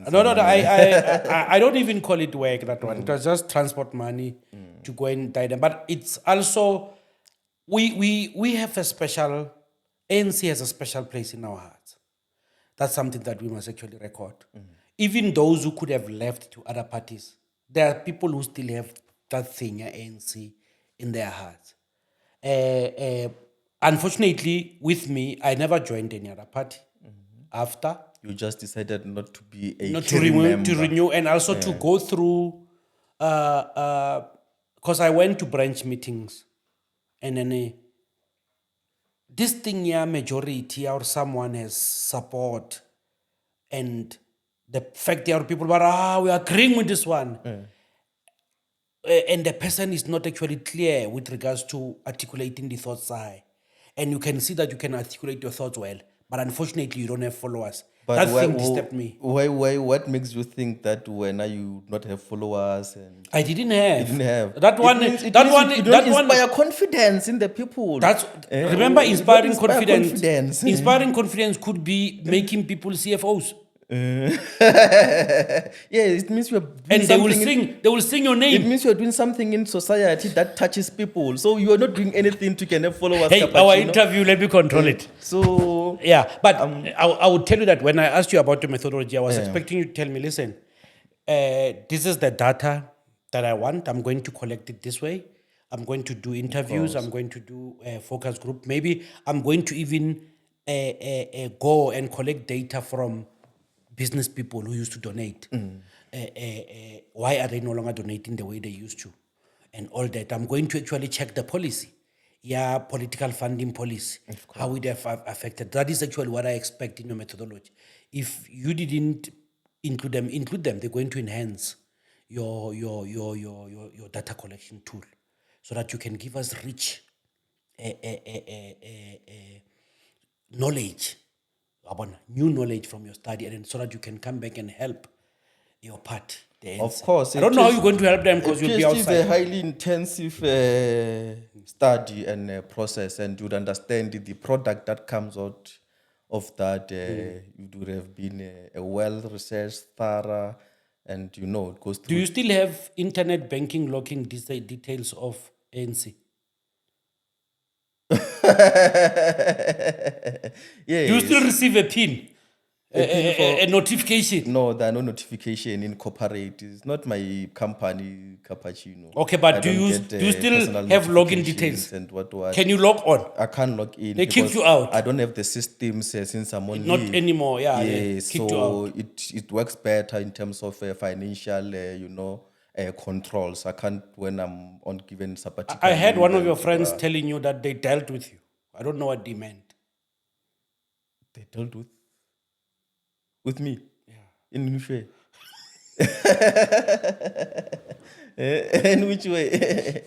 No, I don't even call it work, that one. It was just transport money to go and tie them. But it's also, we have a special, ANC has a special place in our hearts. That's something that we must actually record. Even those who could have left to other parties, there are people who still have that thing, ANC, in their hearts. Unfortunately, with me, I never joined any other party after.
You just decided not to be a
Not to
caring
renew,
member.
and also to go through, because I went to branch meetings, and then this thing here, majority or someone has support, and the fact there are people but we are agreeing with this one, and the person is not actually clear with regards to articulating the thoughts high, and you can see that you can articulate your thoughts well, but unfortunately you don't have followers. That thing disturbed me.
What makes you think that when you not have followers and
I didn't have.
you didn't have
That one.
It means you
That
don't
one.
inspire confidence in the people.
That's remember
You don't
inspiring
inspire
confidence.
confidence.
Inspiring confidence could be making people CFOs,
It means you're doing
and they will
something
sing. They will sing your
It
name.
means you're doing something in society that touches people. So you are not doing anything to get followers.
Hey, our
Cappuccino.
interview. Let me control it.
So
Yeah, but I would tell you that when I asked you about the methodology, I was expecting you to tell me, listen, this is the data that I want. I'm going to collect it this way. I'm going to do interviews. I'm going to do a focus group. Maybe I'm going to even go and collect data from business people who used to donate. Why are they no longer donating the way they used to? And all that. I'm going to actually check the policy. Yeah, political funding policy, how it have affected. That is actually what I expect in your methodology. If you didn't include them. They're going to enhance your data collection tool so that you can give us rich knowledge, new knowledge from your study, and so that you can come back and help your party.
of course,
I don't know how you're going to help them because you'll be
PhD is a
outside.
highly intensive study and process, and you'd understand the product that comes out of that. It would have been a well-researched, thorough, and it goes
Do
through.
you still have internet banking locking details of ANC?
Yeah.
Do you still receive a PIN? A notification?
No, there are no notification in corporate. It's not my company, Cappuccino.
Okay, but
I
do
don't
you
get,
still
personal
have login
notifications
details?
and what?
Can you log on?
I can't log in.
They kicked
because
you out.
I don't have the systems since I'm on
Not
leave.
anymore, yeah. They
Yeah,
kicked you
so
out.
it works better in terms of financial, controls. I can't when I'm on given sabbatical.
I had one of
leave
your
and,
friends telling you that they dealt with you. I don't know what they meant.
they dealt with me. Yeah. In which way? In which way?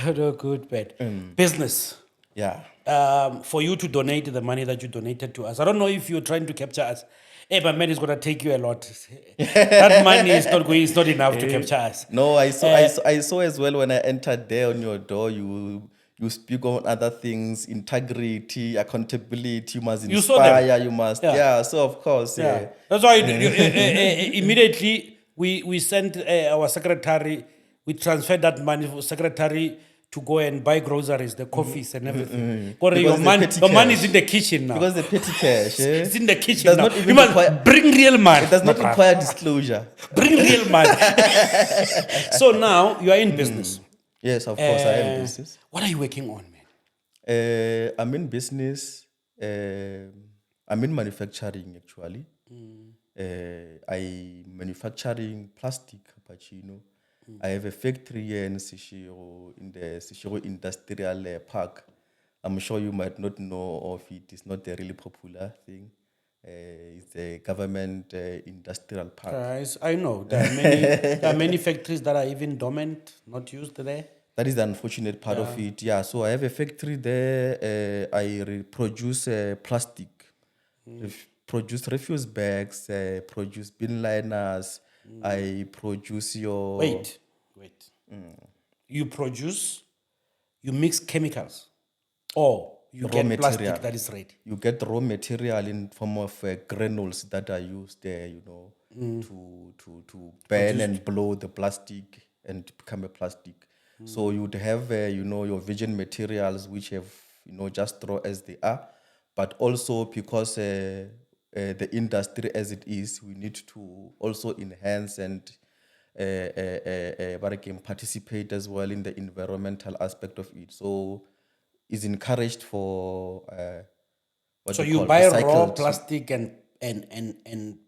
No, good, bad. Business.
Yeah.
For you to donate the money that you donated to us. I don't know if you're trying to capture us. Hey, but man, it's going to take you a lot. That money is not going. It's not enough to capture us.
No, I saw as well when I entered there on your door. You speak on other things, integrity, accountability. You must
You saw them.
inspire. You must.
Yeah.
Yeah. So of course. Yeah.
That's why immediately we sent our secretary. We transferred that money for secretary to go and buy groceries, the coffees and everything.
Because
Your
the
money,
petty
your money is
cash.
in the kitchen now.
Because the petty cash,
It's in the kitchen
does
now.
not even
You must
require-
bring real money.
it does not
my brother.
require disclosure.
Bring real money. So now you are in business.
Yes, of course, I am business.
What are you working on, man?
I'm in business. I'm in manufacturing actually. I manufacturing plastic cappuccino. I have a factory here in Seshego, in the Seshego Industrial Park. I'm sure you might not know of it. It's not a really popular thing. It's a government industrial park.
Guys, I know there are many factories that are even dormant, not used there.
That is the unfortunate part of it. Yeah, so I have a factory there. I produce plastic, produce refuse bags, produce bin liners. I produce your...
Wait. You mix chemicals, or you
Raw
get
material.
plastic that is ready.
You get raw material in form of granules that are used there, to burn and blow the plastic and become a plastic. So you'd have, your virgin materials which have, just raw as they are, but also because the industry as it is, we need to also enhance and but again participate as well in the environmental aspect of it. So it's encouraged for what
So
we
you
call
buy raw
recycled-
plastic and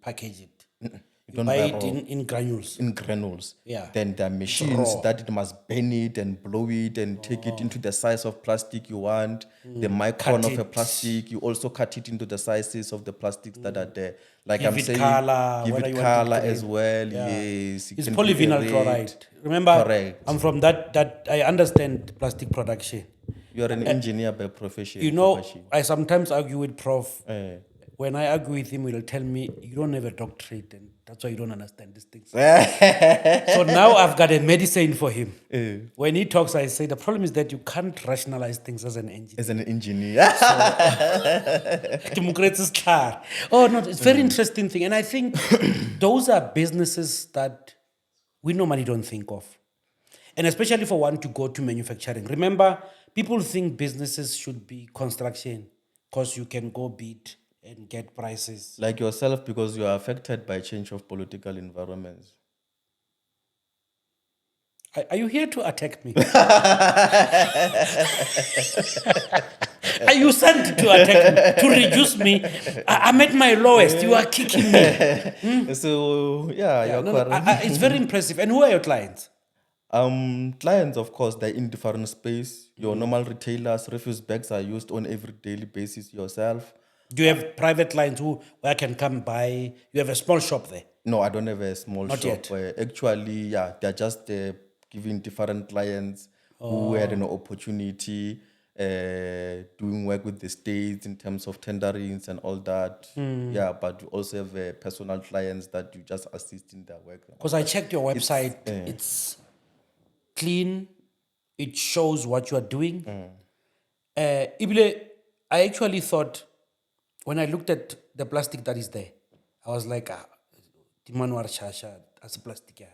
package it. You
don't
buy
buy
it
raw.
in granules.
in granules.
Yeah.
Then there are machines
raw.
that it must burn it and blow it and take it into the size of plastic you want. The micron
Cut
of a
it.
plastic, you also cut it into the sizes of the plastics that are there. Like
Give
I'm
it
saying,
colour,
give
whether
it
you want it
color
green.
as well.
Yeah.
Yes, it
It's
can be a
polyvinyl
red.
chloride. Remember,
Correct.
I'm from that I understand plastic production.
You are an engineer by profession.
You know,
Cappuccino.
I sometimes argue with Prof.
Eh.
When I argue with him, he'll tell me, you don't have a doctorate, and that's why you don't understand these things. So now I've got a medicine for him. When he talks, I say, the problem is that you can't rationalize things as an engineer.
As an engineer.
Democracy is clear. Oh, no, it's very interesting thing. And I think those are businesses that we normally don't think of. And especially for one to go to manufacturing. Remember, people think businesses should be construction because you can go bid and get prices.
Like yourself, because you are affected by change of political environments.
Are you here to attack me? Are you sent to attack me, to reduce me? I'm at my lowest. You are kicking me.
So, yeah, you're
No, no,
correct.
it's very impressive. And who are your clients?
Clients, of course, they're in different space. Your normal retailers, refuse bags are used on every daily basis yourself.
Do you have private clients where I can come buy? You have a small shop there.
No, I don't have a small
Not
shop.
yet.
Actually, yeah, they're just giving different clients who had an opportunity doing work with the states in terms of tenderings and all that. Yeah, but you also have personal clients that you just assist in their work.
Because I checked your website. It's clean. It shows what you are doing. Ibile, I actually thought, when I looked at the plastic that is there, I was like, Timanwar Shasha as a plastic guy.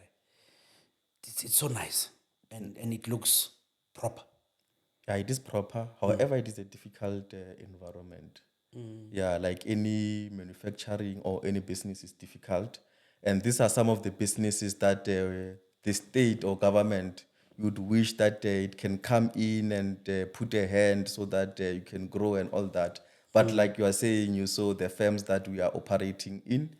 It's so nice. And it looks proper.
Yeah, it is proper. However, it is a difficult environment. Yeah, like any manufacturing or any business is difficult. And these are some of the businesses that the state or government would wish that it can come in and put a hand so that you can grow and all that. But like you are saying, you saw the firms that we are operating in.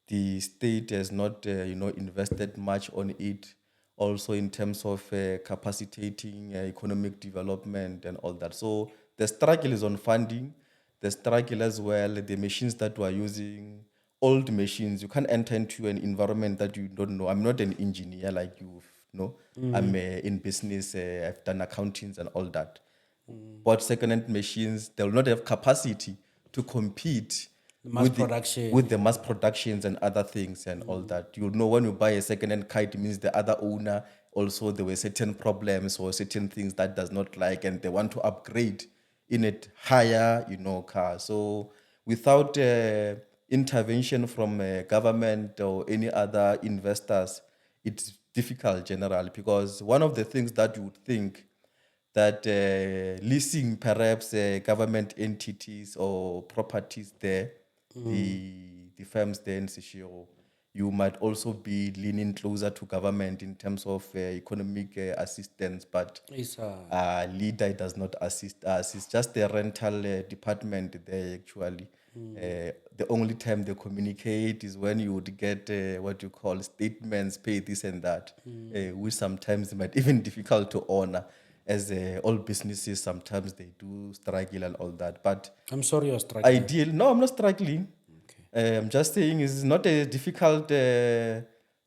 The state has not, invested much on it. Also in terms of capacitating economic development and all that. So the struggle is on funding. The struggle as well, the machines that we are using, old machines. You can't enter into an environment that you don't know. I'm not an engineer like you know. I'm in business. I've done accountings and all that. But second-hand machines, they will not have capacity to compete with the mass productions and other things and all that. You'll know when you buy a second-hand car, it means the other owner also there were certain problems or certain things that does not like, and they want to upgrade in a higher, car. So without intervention from government or any other investors, it's difficult generally, because one of the things that you would think that leasing perhaps government entities or properties there, the firms there in Seshego, you might also be leaning closer to government in terms of economic assistance, but
It's,
leader does not assist us. It's just the rental department there actually. The only time they communicate is when you would get what you call statements, pay this and that, which sometimes might even difficult to honor, as all businesses sometimes they do struggle and all that. But
I'm sorry you're struggling.
ideal, no, I'm not struggling. I'm just saying it's not a difficult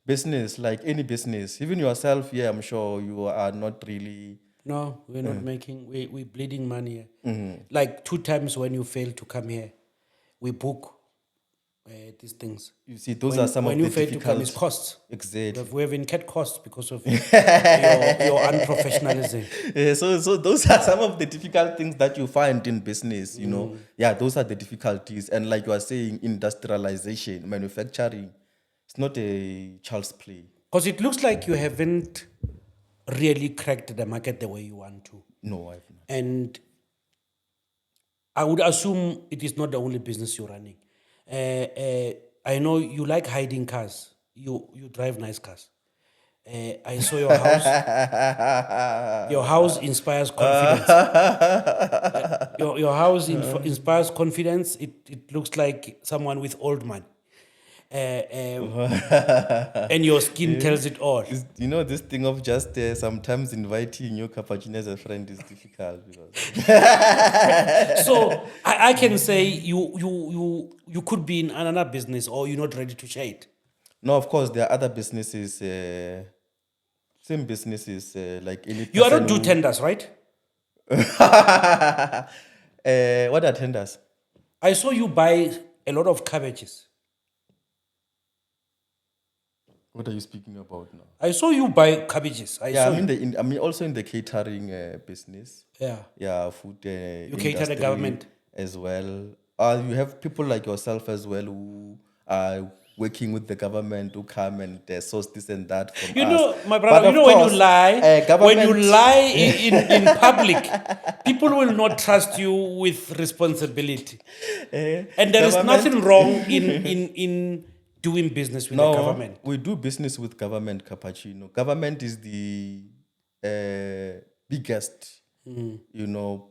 business like any business. Even yourself, yeah, I'm sure you are not really.
No, we're not making, we're bleeding money here. Like 2 times when you fail to come here, we book these things.
You see, those are some of
when
the
you fail to come,
difficult.
it's costs.
Exactly.
We have incurred costs because of your unprofessionalism.
Yeah, so those are some of the difficult things that you find in business, you know. Yeah, those are the difficulties. And like you are saying, industrialization, manufacturing, it's not a child's play.
Because it looks like you haven't really cracked the market the way you want to.
No, I've not.
And I would assume it is not the only business you're running. I know you like hiding cars. You drive nice cars. I saw your house. Your house inspires confidence. Your house inspires confidence. It looks like someone with old money. And your skin tells it all.
You know, this thing of just sometimes inviting your Cappuccino as a friend is difficult. Because
So I can say you could be in another business or you're not ready to share it.
no, of course, there are other businesses, same businesses like any.
You are not do tenders, right?
What are tenders?
I saw you buy a lot of cabbages.
What are you speaking about now?
I saw you buy cabbages.
Yeah, I'm also in the catering business.
Yeah.
Yeah, food.
You cater the
industry
government
as well. You have people like yourself as well who are working with the government who come and source this and that from
You
us.
know, my
But
brother,
of
you know when
course,
you lie, when you
government-
lie in public, people will not trust you with responsibility. And there is
government-
nothing wrong in doing business with the government.
We do business with government, Cappuccino. Government is the biggest,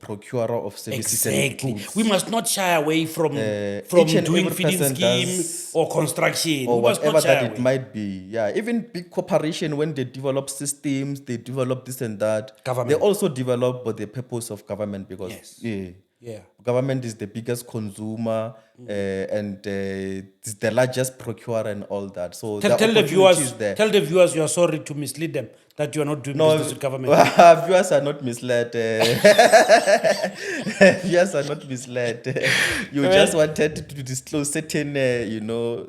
procurer of services
Exactly.
and goods.
We must not shy away from
each and
doing
every
feeding
person
scheme
does-
or construction.
or
We must
whatever
not shy
that
away.
it might be. Yeah, even big corporation, when they develop systems, they develop this and that.
Government.
They also develop for the purpose of government because
Yes.
yeah,
Yeah.
government is the biggest consumer and it's the largest procurer and all that. So
Tell the
opportunity
viewers,
is there.
tell the viewers you are sorry to mislead them that you are not doing business with government.
Viewers are not misled. Viewers are not misled. You just wanted to disclose certain,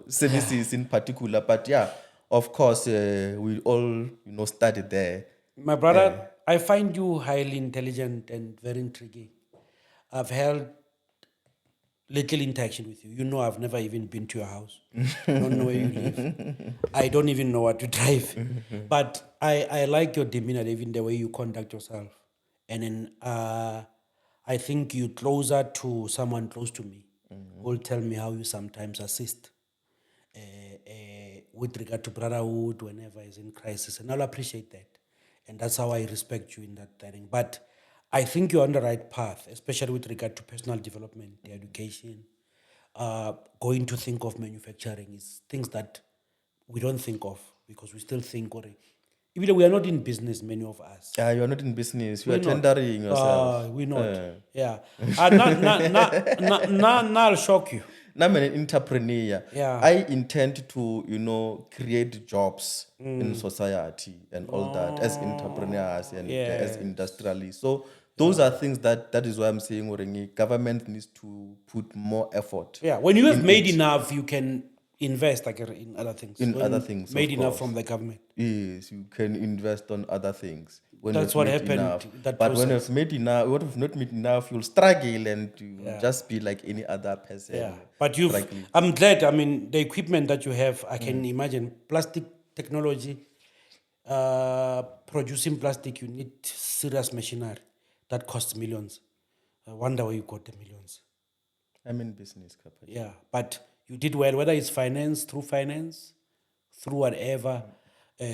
services in particular. But yeah, of course, we all, study there.
My brother, I find you highly intelligent and very intriguing. I've held little interaction with you. You know, I've never even been to your house. I don't know where you live. I don't even know what to drive. But I like your demeanor, even the way you conduct yourself. And then I think you're closer to someone close to me who will tell me how you sometimes assist with regard to brotherhood whenever it's in crisis. And I'll appreciate that. And that's how I respect you in that thing. But I think you're on the right path, especially with regard to personal development, the education. Going to think of manufacturing is things that we don't think of because we still think, even though we are not in business, many of us.
Yeah, you are not in business. You are
We're not.
tendering yourself.
We're not. Yeah. Now I'll shock you.
Now I'm an entrepreneur.
Yeah.
I intend to, create jobs in society and all that as entrepreneurs and as industrialists. So those are things that is why I'm saying Orengi, government needs to put more effort.
Yeah. When you have made enough, you can invest in other things.
Other things,
Made
of
enough
course.
from the government.
Yes, you can invest on other things. When
That's
you've
what
made
happened
enough.
in that
But when
process.
you've made enough, what if not made enough, you'll struggle and you'll just be like any other person.
Yeah. But
struggling.
I'm glad, the equipment that you have, I can imagine plastic technology. producing plastic, you need serious machinery that costs millions. I wonder where you got the millions.
I'm in business, Cappuccino.
Yeah, but you did well, whether it's finance, through whatever,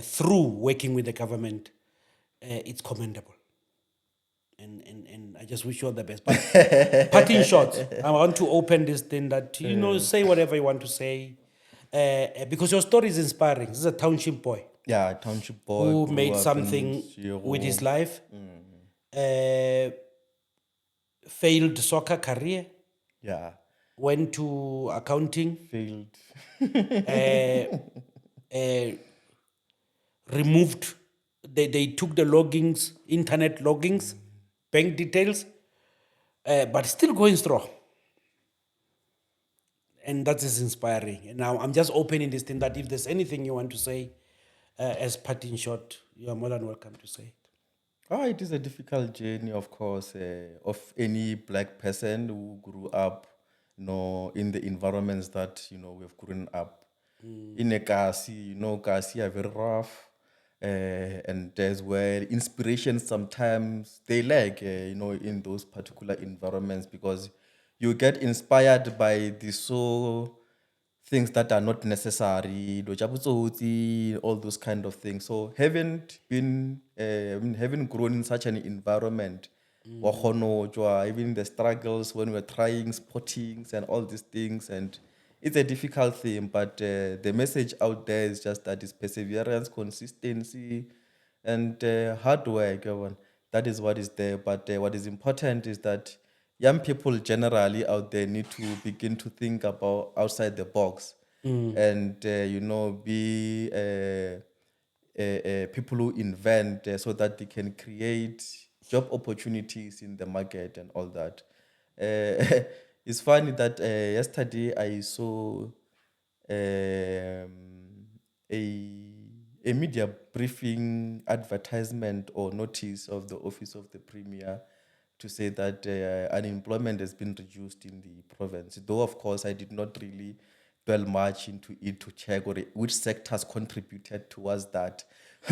through working with the government, it's commendable. And I just wish you all the best. But parting shots, I want to open this thing that, say whatever you want to say. Because your story is inspiring. This is a township boy
Yeah, township boy
who
grew
made
up
something
in
with his
Shiro.
life, failed soccer career,
Yeah,
went to accounting,
failed.
removed, they took the loggings, internet loggings, bank details, but still going strong. And that is inspiring. And now I'm just opening this thing that if there's anything you want to say as parting shot, you are more than welcome to say it.
Oh, it is a difficult journey, of course, of any black person who grew up, in the environments that, we've grown up. In a Kasi, Kasi are very rough. And as well, inspiration sometimes they lack, in those particular environments because you get inspired by the things that are not necessary, dojabutsotsi, all those kind of things. So having grown in such an environment, even the struggles when we're trying sportings and all these things, and it's a difficult thing, but the message out there is just that it's perseverance, consistency, and hard work. That is what is there. But what is important is that young people generally out there need to begin to think about outside the box and be people who invent so that they can create job opportunities in the market and all that. It's funny that yesterday I saw a media briefing advertisement or notice of the office of the premier to say that unemployment has been reduced in the province. Though, of course, I did not really dwell much into it to check which sectors contributed towards that.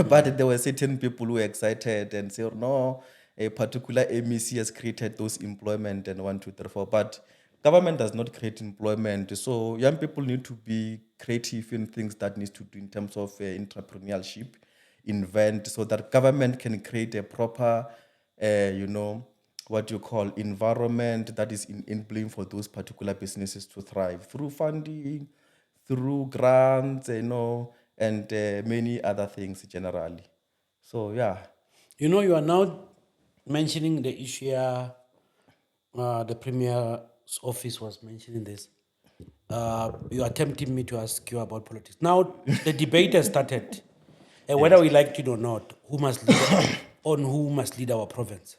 But there were certain people who were excited and say, no, a particular MEC has created those employment and 1, 2, 3, 4. But government does not create employment. So young people need to be creative in things that needs to do in terms of entrepreneurship, invent, so that government can create a proper, what you call environment that is enabling for those particular businesses to thrive through funding, through grants, and many other things generally. So yeah.
You are now mentioning the issue here, the Premier's office was mentioning this. You are tempting me to ask you about politics. Now, the debate has started. Whether we like it or not, who must lead our province.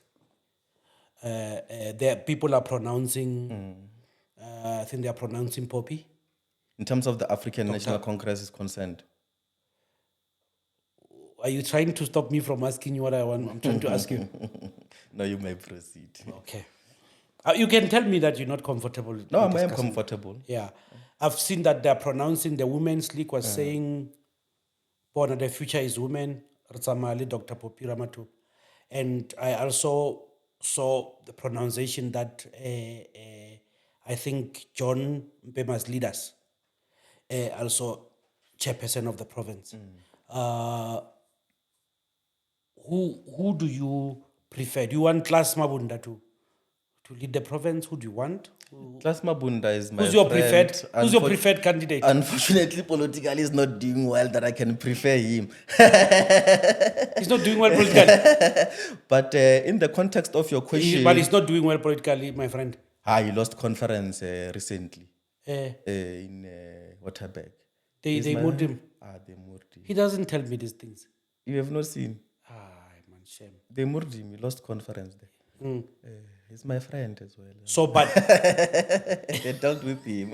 People are pronouncing, I think they are pronouncing Poppy.
In terms of the African National Congress is concerned.
Are you trying to stop me from asking you what I want? I'm trying to ask you.
No, you may proceed.
Okay. You can tell me that you're not comfortable.
No, I am comfortable.
Yeah. I've seen that they're pronouncing, the Women's League was saying, Bona, the future is women, Ritsamali, Dr. Poppy Ramatu. And I also saw the pronunciation that I think John Mpemas leaders, also chairperson of the province. Who do you prefer? Do you want Klas Mabunda to lead the province? Who do you want?
Klas Mabunda is my
Who's your
friend.
Who's your preferred candidate?
Unfortunately, politically, he's not doing well that I can prefer him.
He's not doing well politically.
But in the context of your question...
But he's not doing well politically, my friend.
He lost conference recently in Waterberg.
They moved him.
They moved him.
He doesn't tell me these things.
You have not seen?
Man, shame.
They moved him. He lost conference there. He's my friend as well.
So, but
they dealt with him.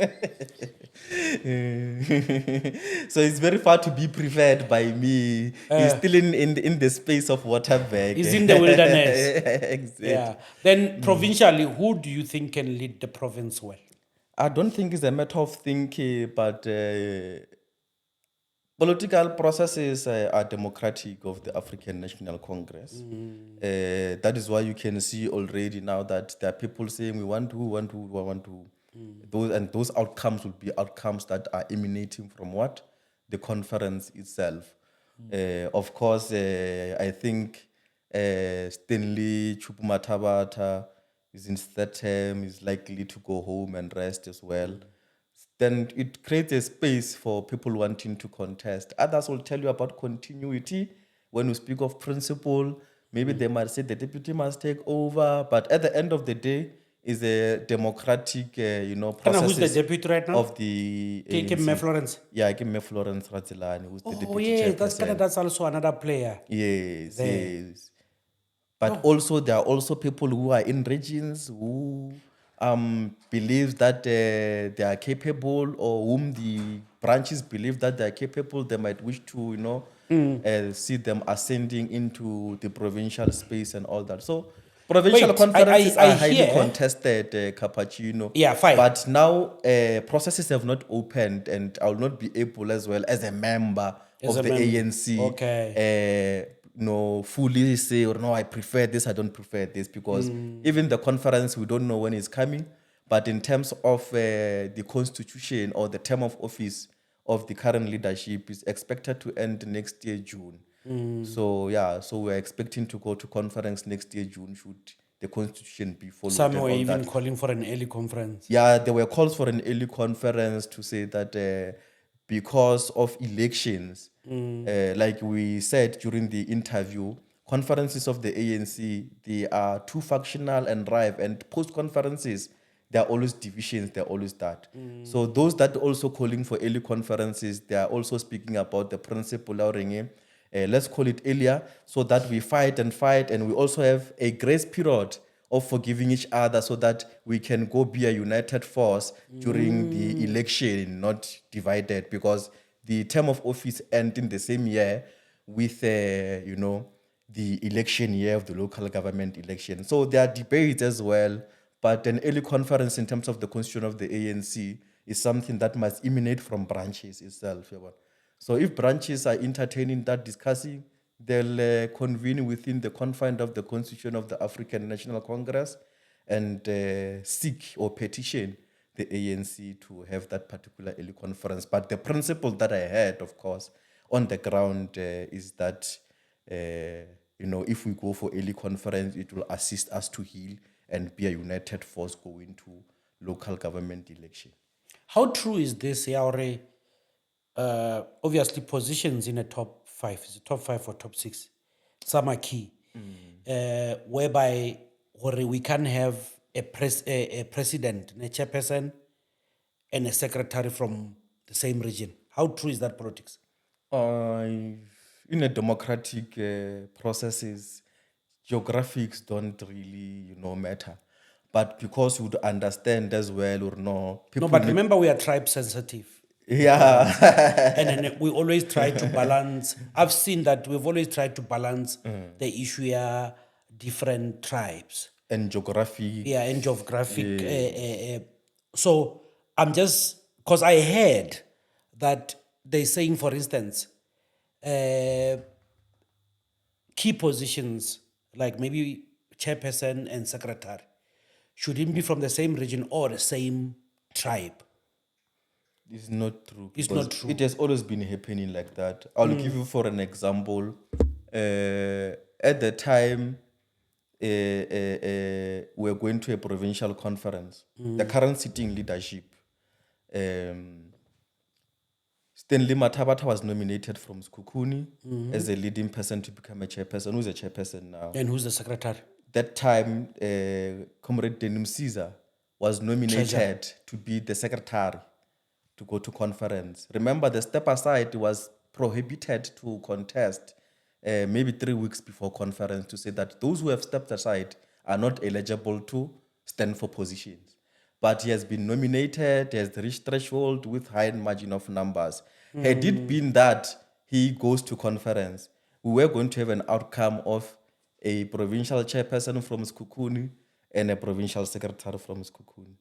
So it's very far to be preferred by me. He's still in the space of Waterberg.
He's in the wilderness.
Exactly.
Yeah. Then provincially, who do you think can lead the province well?
I don't think it's a matter of thinking, but Political processes are democratic of the African National Congress. That is why you can see already now that there are people saying we want to. Those outcomes will be outcomes that are emanating from what? The conference itself. Of course, I think Stanley Chupumatabata is in third term, is likely to go home and rest as well. Then it creates a space for people wanting to contest. Others will tell you about continuity. When we speak of principle, maybe they might say the deputy must take over, but at the end of the day, is a democratic,
Kana, who's the
process
deputy right now?
of the
Ke
ANC.
Florence.
Yeah, give me Florence Ratzelani, who's the
Oh
deputy
yeah,
chairperson.
that's also another player.
Yes,
there.
yes. But also there are also people who are in regions who believe that they are capable, or whom the branches believe that they are capable. They might wish to, see them ascending into the provincial space and all that. So provincial
Wait,
conferences
I
are highly
hear-
contested, Cappuccino.
Yeah, fine.
But now processes have not opened, and I will not be able as well as a member
As
of
a
the
member.
ANC.
Okay.
Fully say, or no, I prefer this, I don't prefer this, because even the conference, we don't know when it's coming. But in terms of the constitution or the term of office of the current leadership is expected to end next year, June. So yeah, so we're expecting to go to conference next year, June, should the constitution be followed.
Some
and
were
all
even
that.
calling for an early conference.
Yeah, there were calls for an early conference to say that because of elections, like we said during the interview, conferences of the ANC, they are too factional and rife, and post conferences, there are always divisions, there are always that. So those that also calling for early conferences, they are also speaking about the principle of let's call it earlier, so that we fight, and we also have a grace period of forgiving each other, so that we can go be a united force during the election, not divided, because the term of office ends in the same year with, the election year of the local government election. So there are debates as well, but an early conference in terms of the constitution of the ANC is something that must emanate from branches itself. So if branches are entertaining that, discussing, they'll convene within the confines of the Constitution of the African National Congress and seek or petition the ANC to have that particular early conference. But the principle that I had, of course, on the ground is that, if we go for early conference, it will assist us to heal and be a united force going to local government election.
How true is this, Yaore? Obviously, positions in a top five, is it top five or top six? Some are key, whereby we can have a president, a chairperson, and a secretary from the same region. How true is that politics?
In a democratic processes, geographics don't really, matter. But because you would understand as well, or no, people.
No, but remember, we are tribe sensitive.
Yeah.
And then we always try to balance. I've seen that we've always tried to balance the issue here, different tribes.
And geography.
Yeah, and geographic. So I'm just, because I heard that they're saying, for instance, key positions like maybe chairperson and secretary shouldn't be from the same region or the same tribe.
It's not true.
It's
because
not true.
It has always been happening like that. I'll give you for an example. At the time, we're going to a provincial conference. The current sitting leadership, Stanley Matabata was nominated from Skukuni as a leading person to become a chairperson. Who's a chairperson now?
And who's the secretary?
That time, Comrade Denim Caesar was nominated to be the secretary to go to conference. Remember, the step aside was prohibited to contest maybe 3 weeks before conference, to say that those who have stepped aside are not eligible to stand for positions. But he has been nominated, he has reached threshold with high margin of numbers. Had it been that he goes to conference, we were going to have an outcome of a provincial chairperson from Skukuni and a provincial secretary from Skukuni.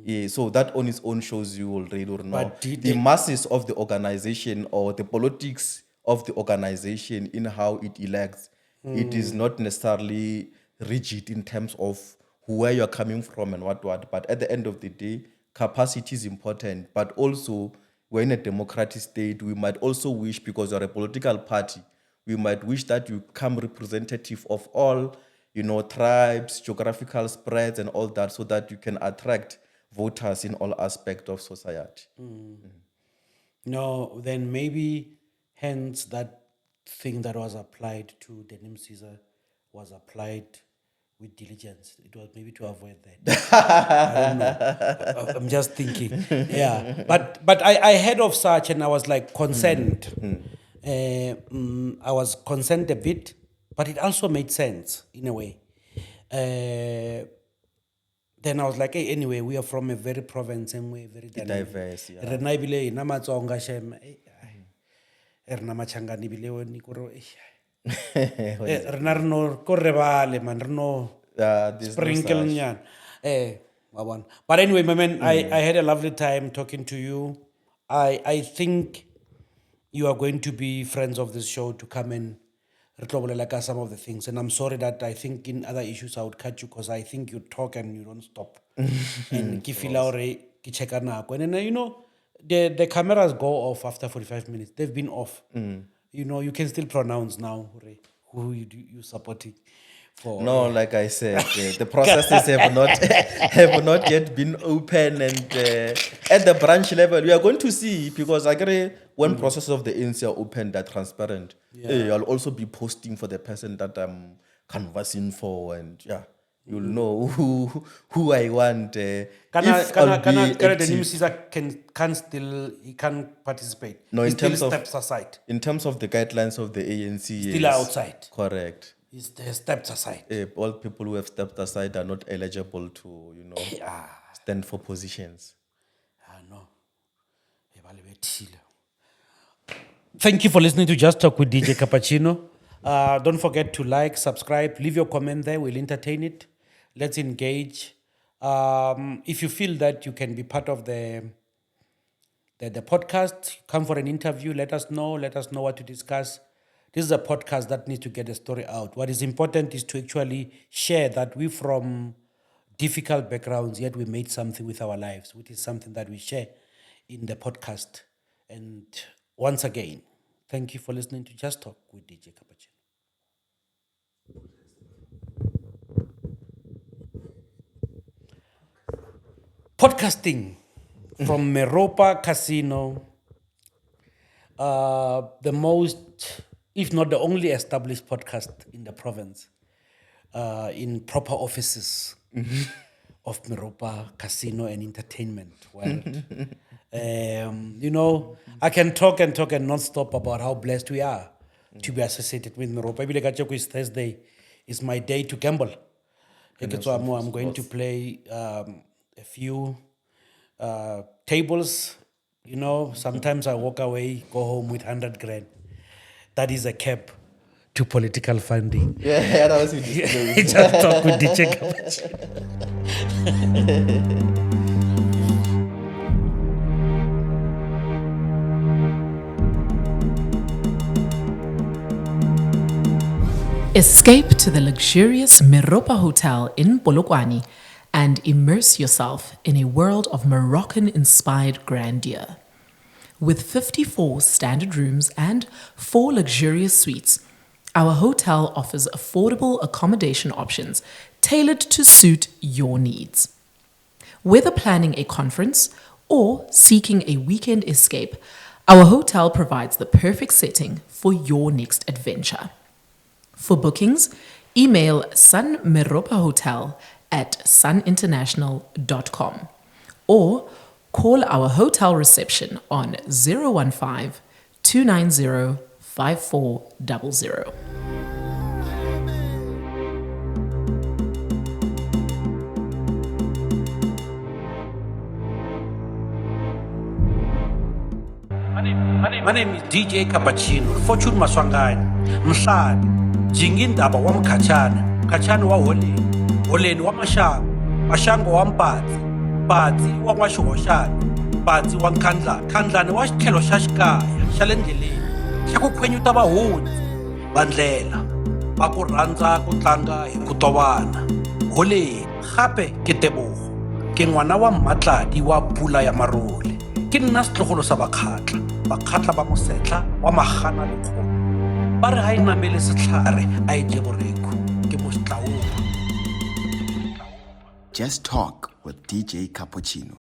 Yeah, so that on its own shows you already or not.
But did
The
they-
masses of the organization or the politics of the organization in how it elects, it is not necessarily rigid in terms of where you're coming from and what. But at the end of the day, capacity is important. But also, we're in a democratic state. We might also wish, because you're a political party, we might wish that you become representative of all, tribes, geographical spreads, and all that, so that you can attract voters in all aspects of society.
No, then maybe hence that thing that was applied to Denim Caesar was applied with diligence. It was maybe to avoid that. I don't know. I'm just thinking. Yeah. But I heard of such and I was like concerned. I was concerned a bit, but it also made sense in a way. Then I was like, hey, anyway, we are from a very province and we're very
Diverse, yeah.
Rena ebile na Matsonga shem. Rena Machangani bile woni koro. Rena reno ko rebale man reno
There's no
sprinkle
such.
nyan. Wawan. But anyway, my man, I had a lovely time talking to you. I think you are going to be friends of this show to come and like some of the things. And I'm sorry that I think in other issues I would cut you because I think you talk and you don't stop. And and then, the cameras go off after 45 minutes. They've been off. You can still pronounce now who you supporting. For,
No, like I said, the processes have not yet been open, and at the branch level, we are going to see, because I agree when processes of the ANC are open, they're transparent. I'll also be posting for the person that I'm canvassing for, and you'll know who I want. If I'll be active.
he can't participate.
No,
He
in
still
terms of
steps aside.
In terms of the guidelines of the ANC,
Still
yes.
outside.
Correct.
He steps aside.
All people who have stepped aside are not eligible to, stand for positions.
No. Thank you for listening to Just Talk with DJ Cappuccino. Don't forget to like, subscribe, leave your comment there. We'll entertain it. Let's engage. If you feel that you can be part of the podcast, come for an interview. Let us know. Let us know what to discuss. This is a podcast that needs to get the story out. What is important is to actually share that we from difficult backgrounds, yet we made something with our lives, which is something that we share in the podcast. And once again, thank you for listening to Just Talk with DJ Cappuccino. Podcasting from Meropa Casino, the most, if not the only established podcast in the province, in proper offices of Meropa Casino and Entertainment world. I can talk and not stop about how blessed we are to be associated with Meropa. Every Gachoko is Thursday is my day to gamble. So I'm going to play a few tables. Sometimes I walk away, go home with 100 grand. That is a cap to political funding.
Yeah, that was it.
Just Talk with DJ Cappuccino.
Escape to the luxurious Meropa Hotel in Polokwane and immerse yourself in a world of Moroccan-inspired grandeur. With 54 standard rooms and 4 luxurious suites, our hotel offers affordable accommodation options tailored to suit your needs. Whether planning a conference or seeking a weekend escape, our hotel provides the perfect setting for your next adventure. For bookings, email sunmeropahotel@suninternational.com or call our hotel reception on 015 290 5400.
My name is DJ Cappuccino, Fortune Maswangani, Mhlali, Jingindaba wa Mkhatshana, Mkhatshana wa Holeni, Holeni wa Mashango, Mashango wa Mpatsi, Patsi wa N'waxihoxani, Patsi wa Nkhandlani, Nkhandlani wa xitlhelo xa xikaya xa le ndleleni xa ku khwenyuta vahundzi va ndlela va ku rhandza ku tlanga hi ku tovana. Holeni gape ke Tebogo, ke ngwana wa Mmatladi wa Pula ya Marole, ke nna setlogolo sa bakgatla ba Mosetla wa Magana le Kgomo. Ba re ha e namele setlhare a e je boreku, ke Motlaopa.
Just Talk with DJ Cappuccino.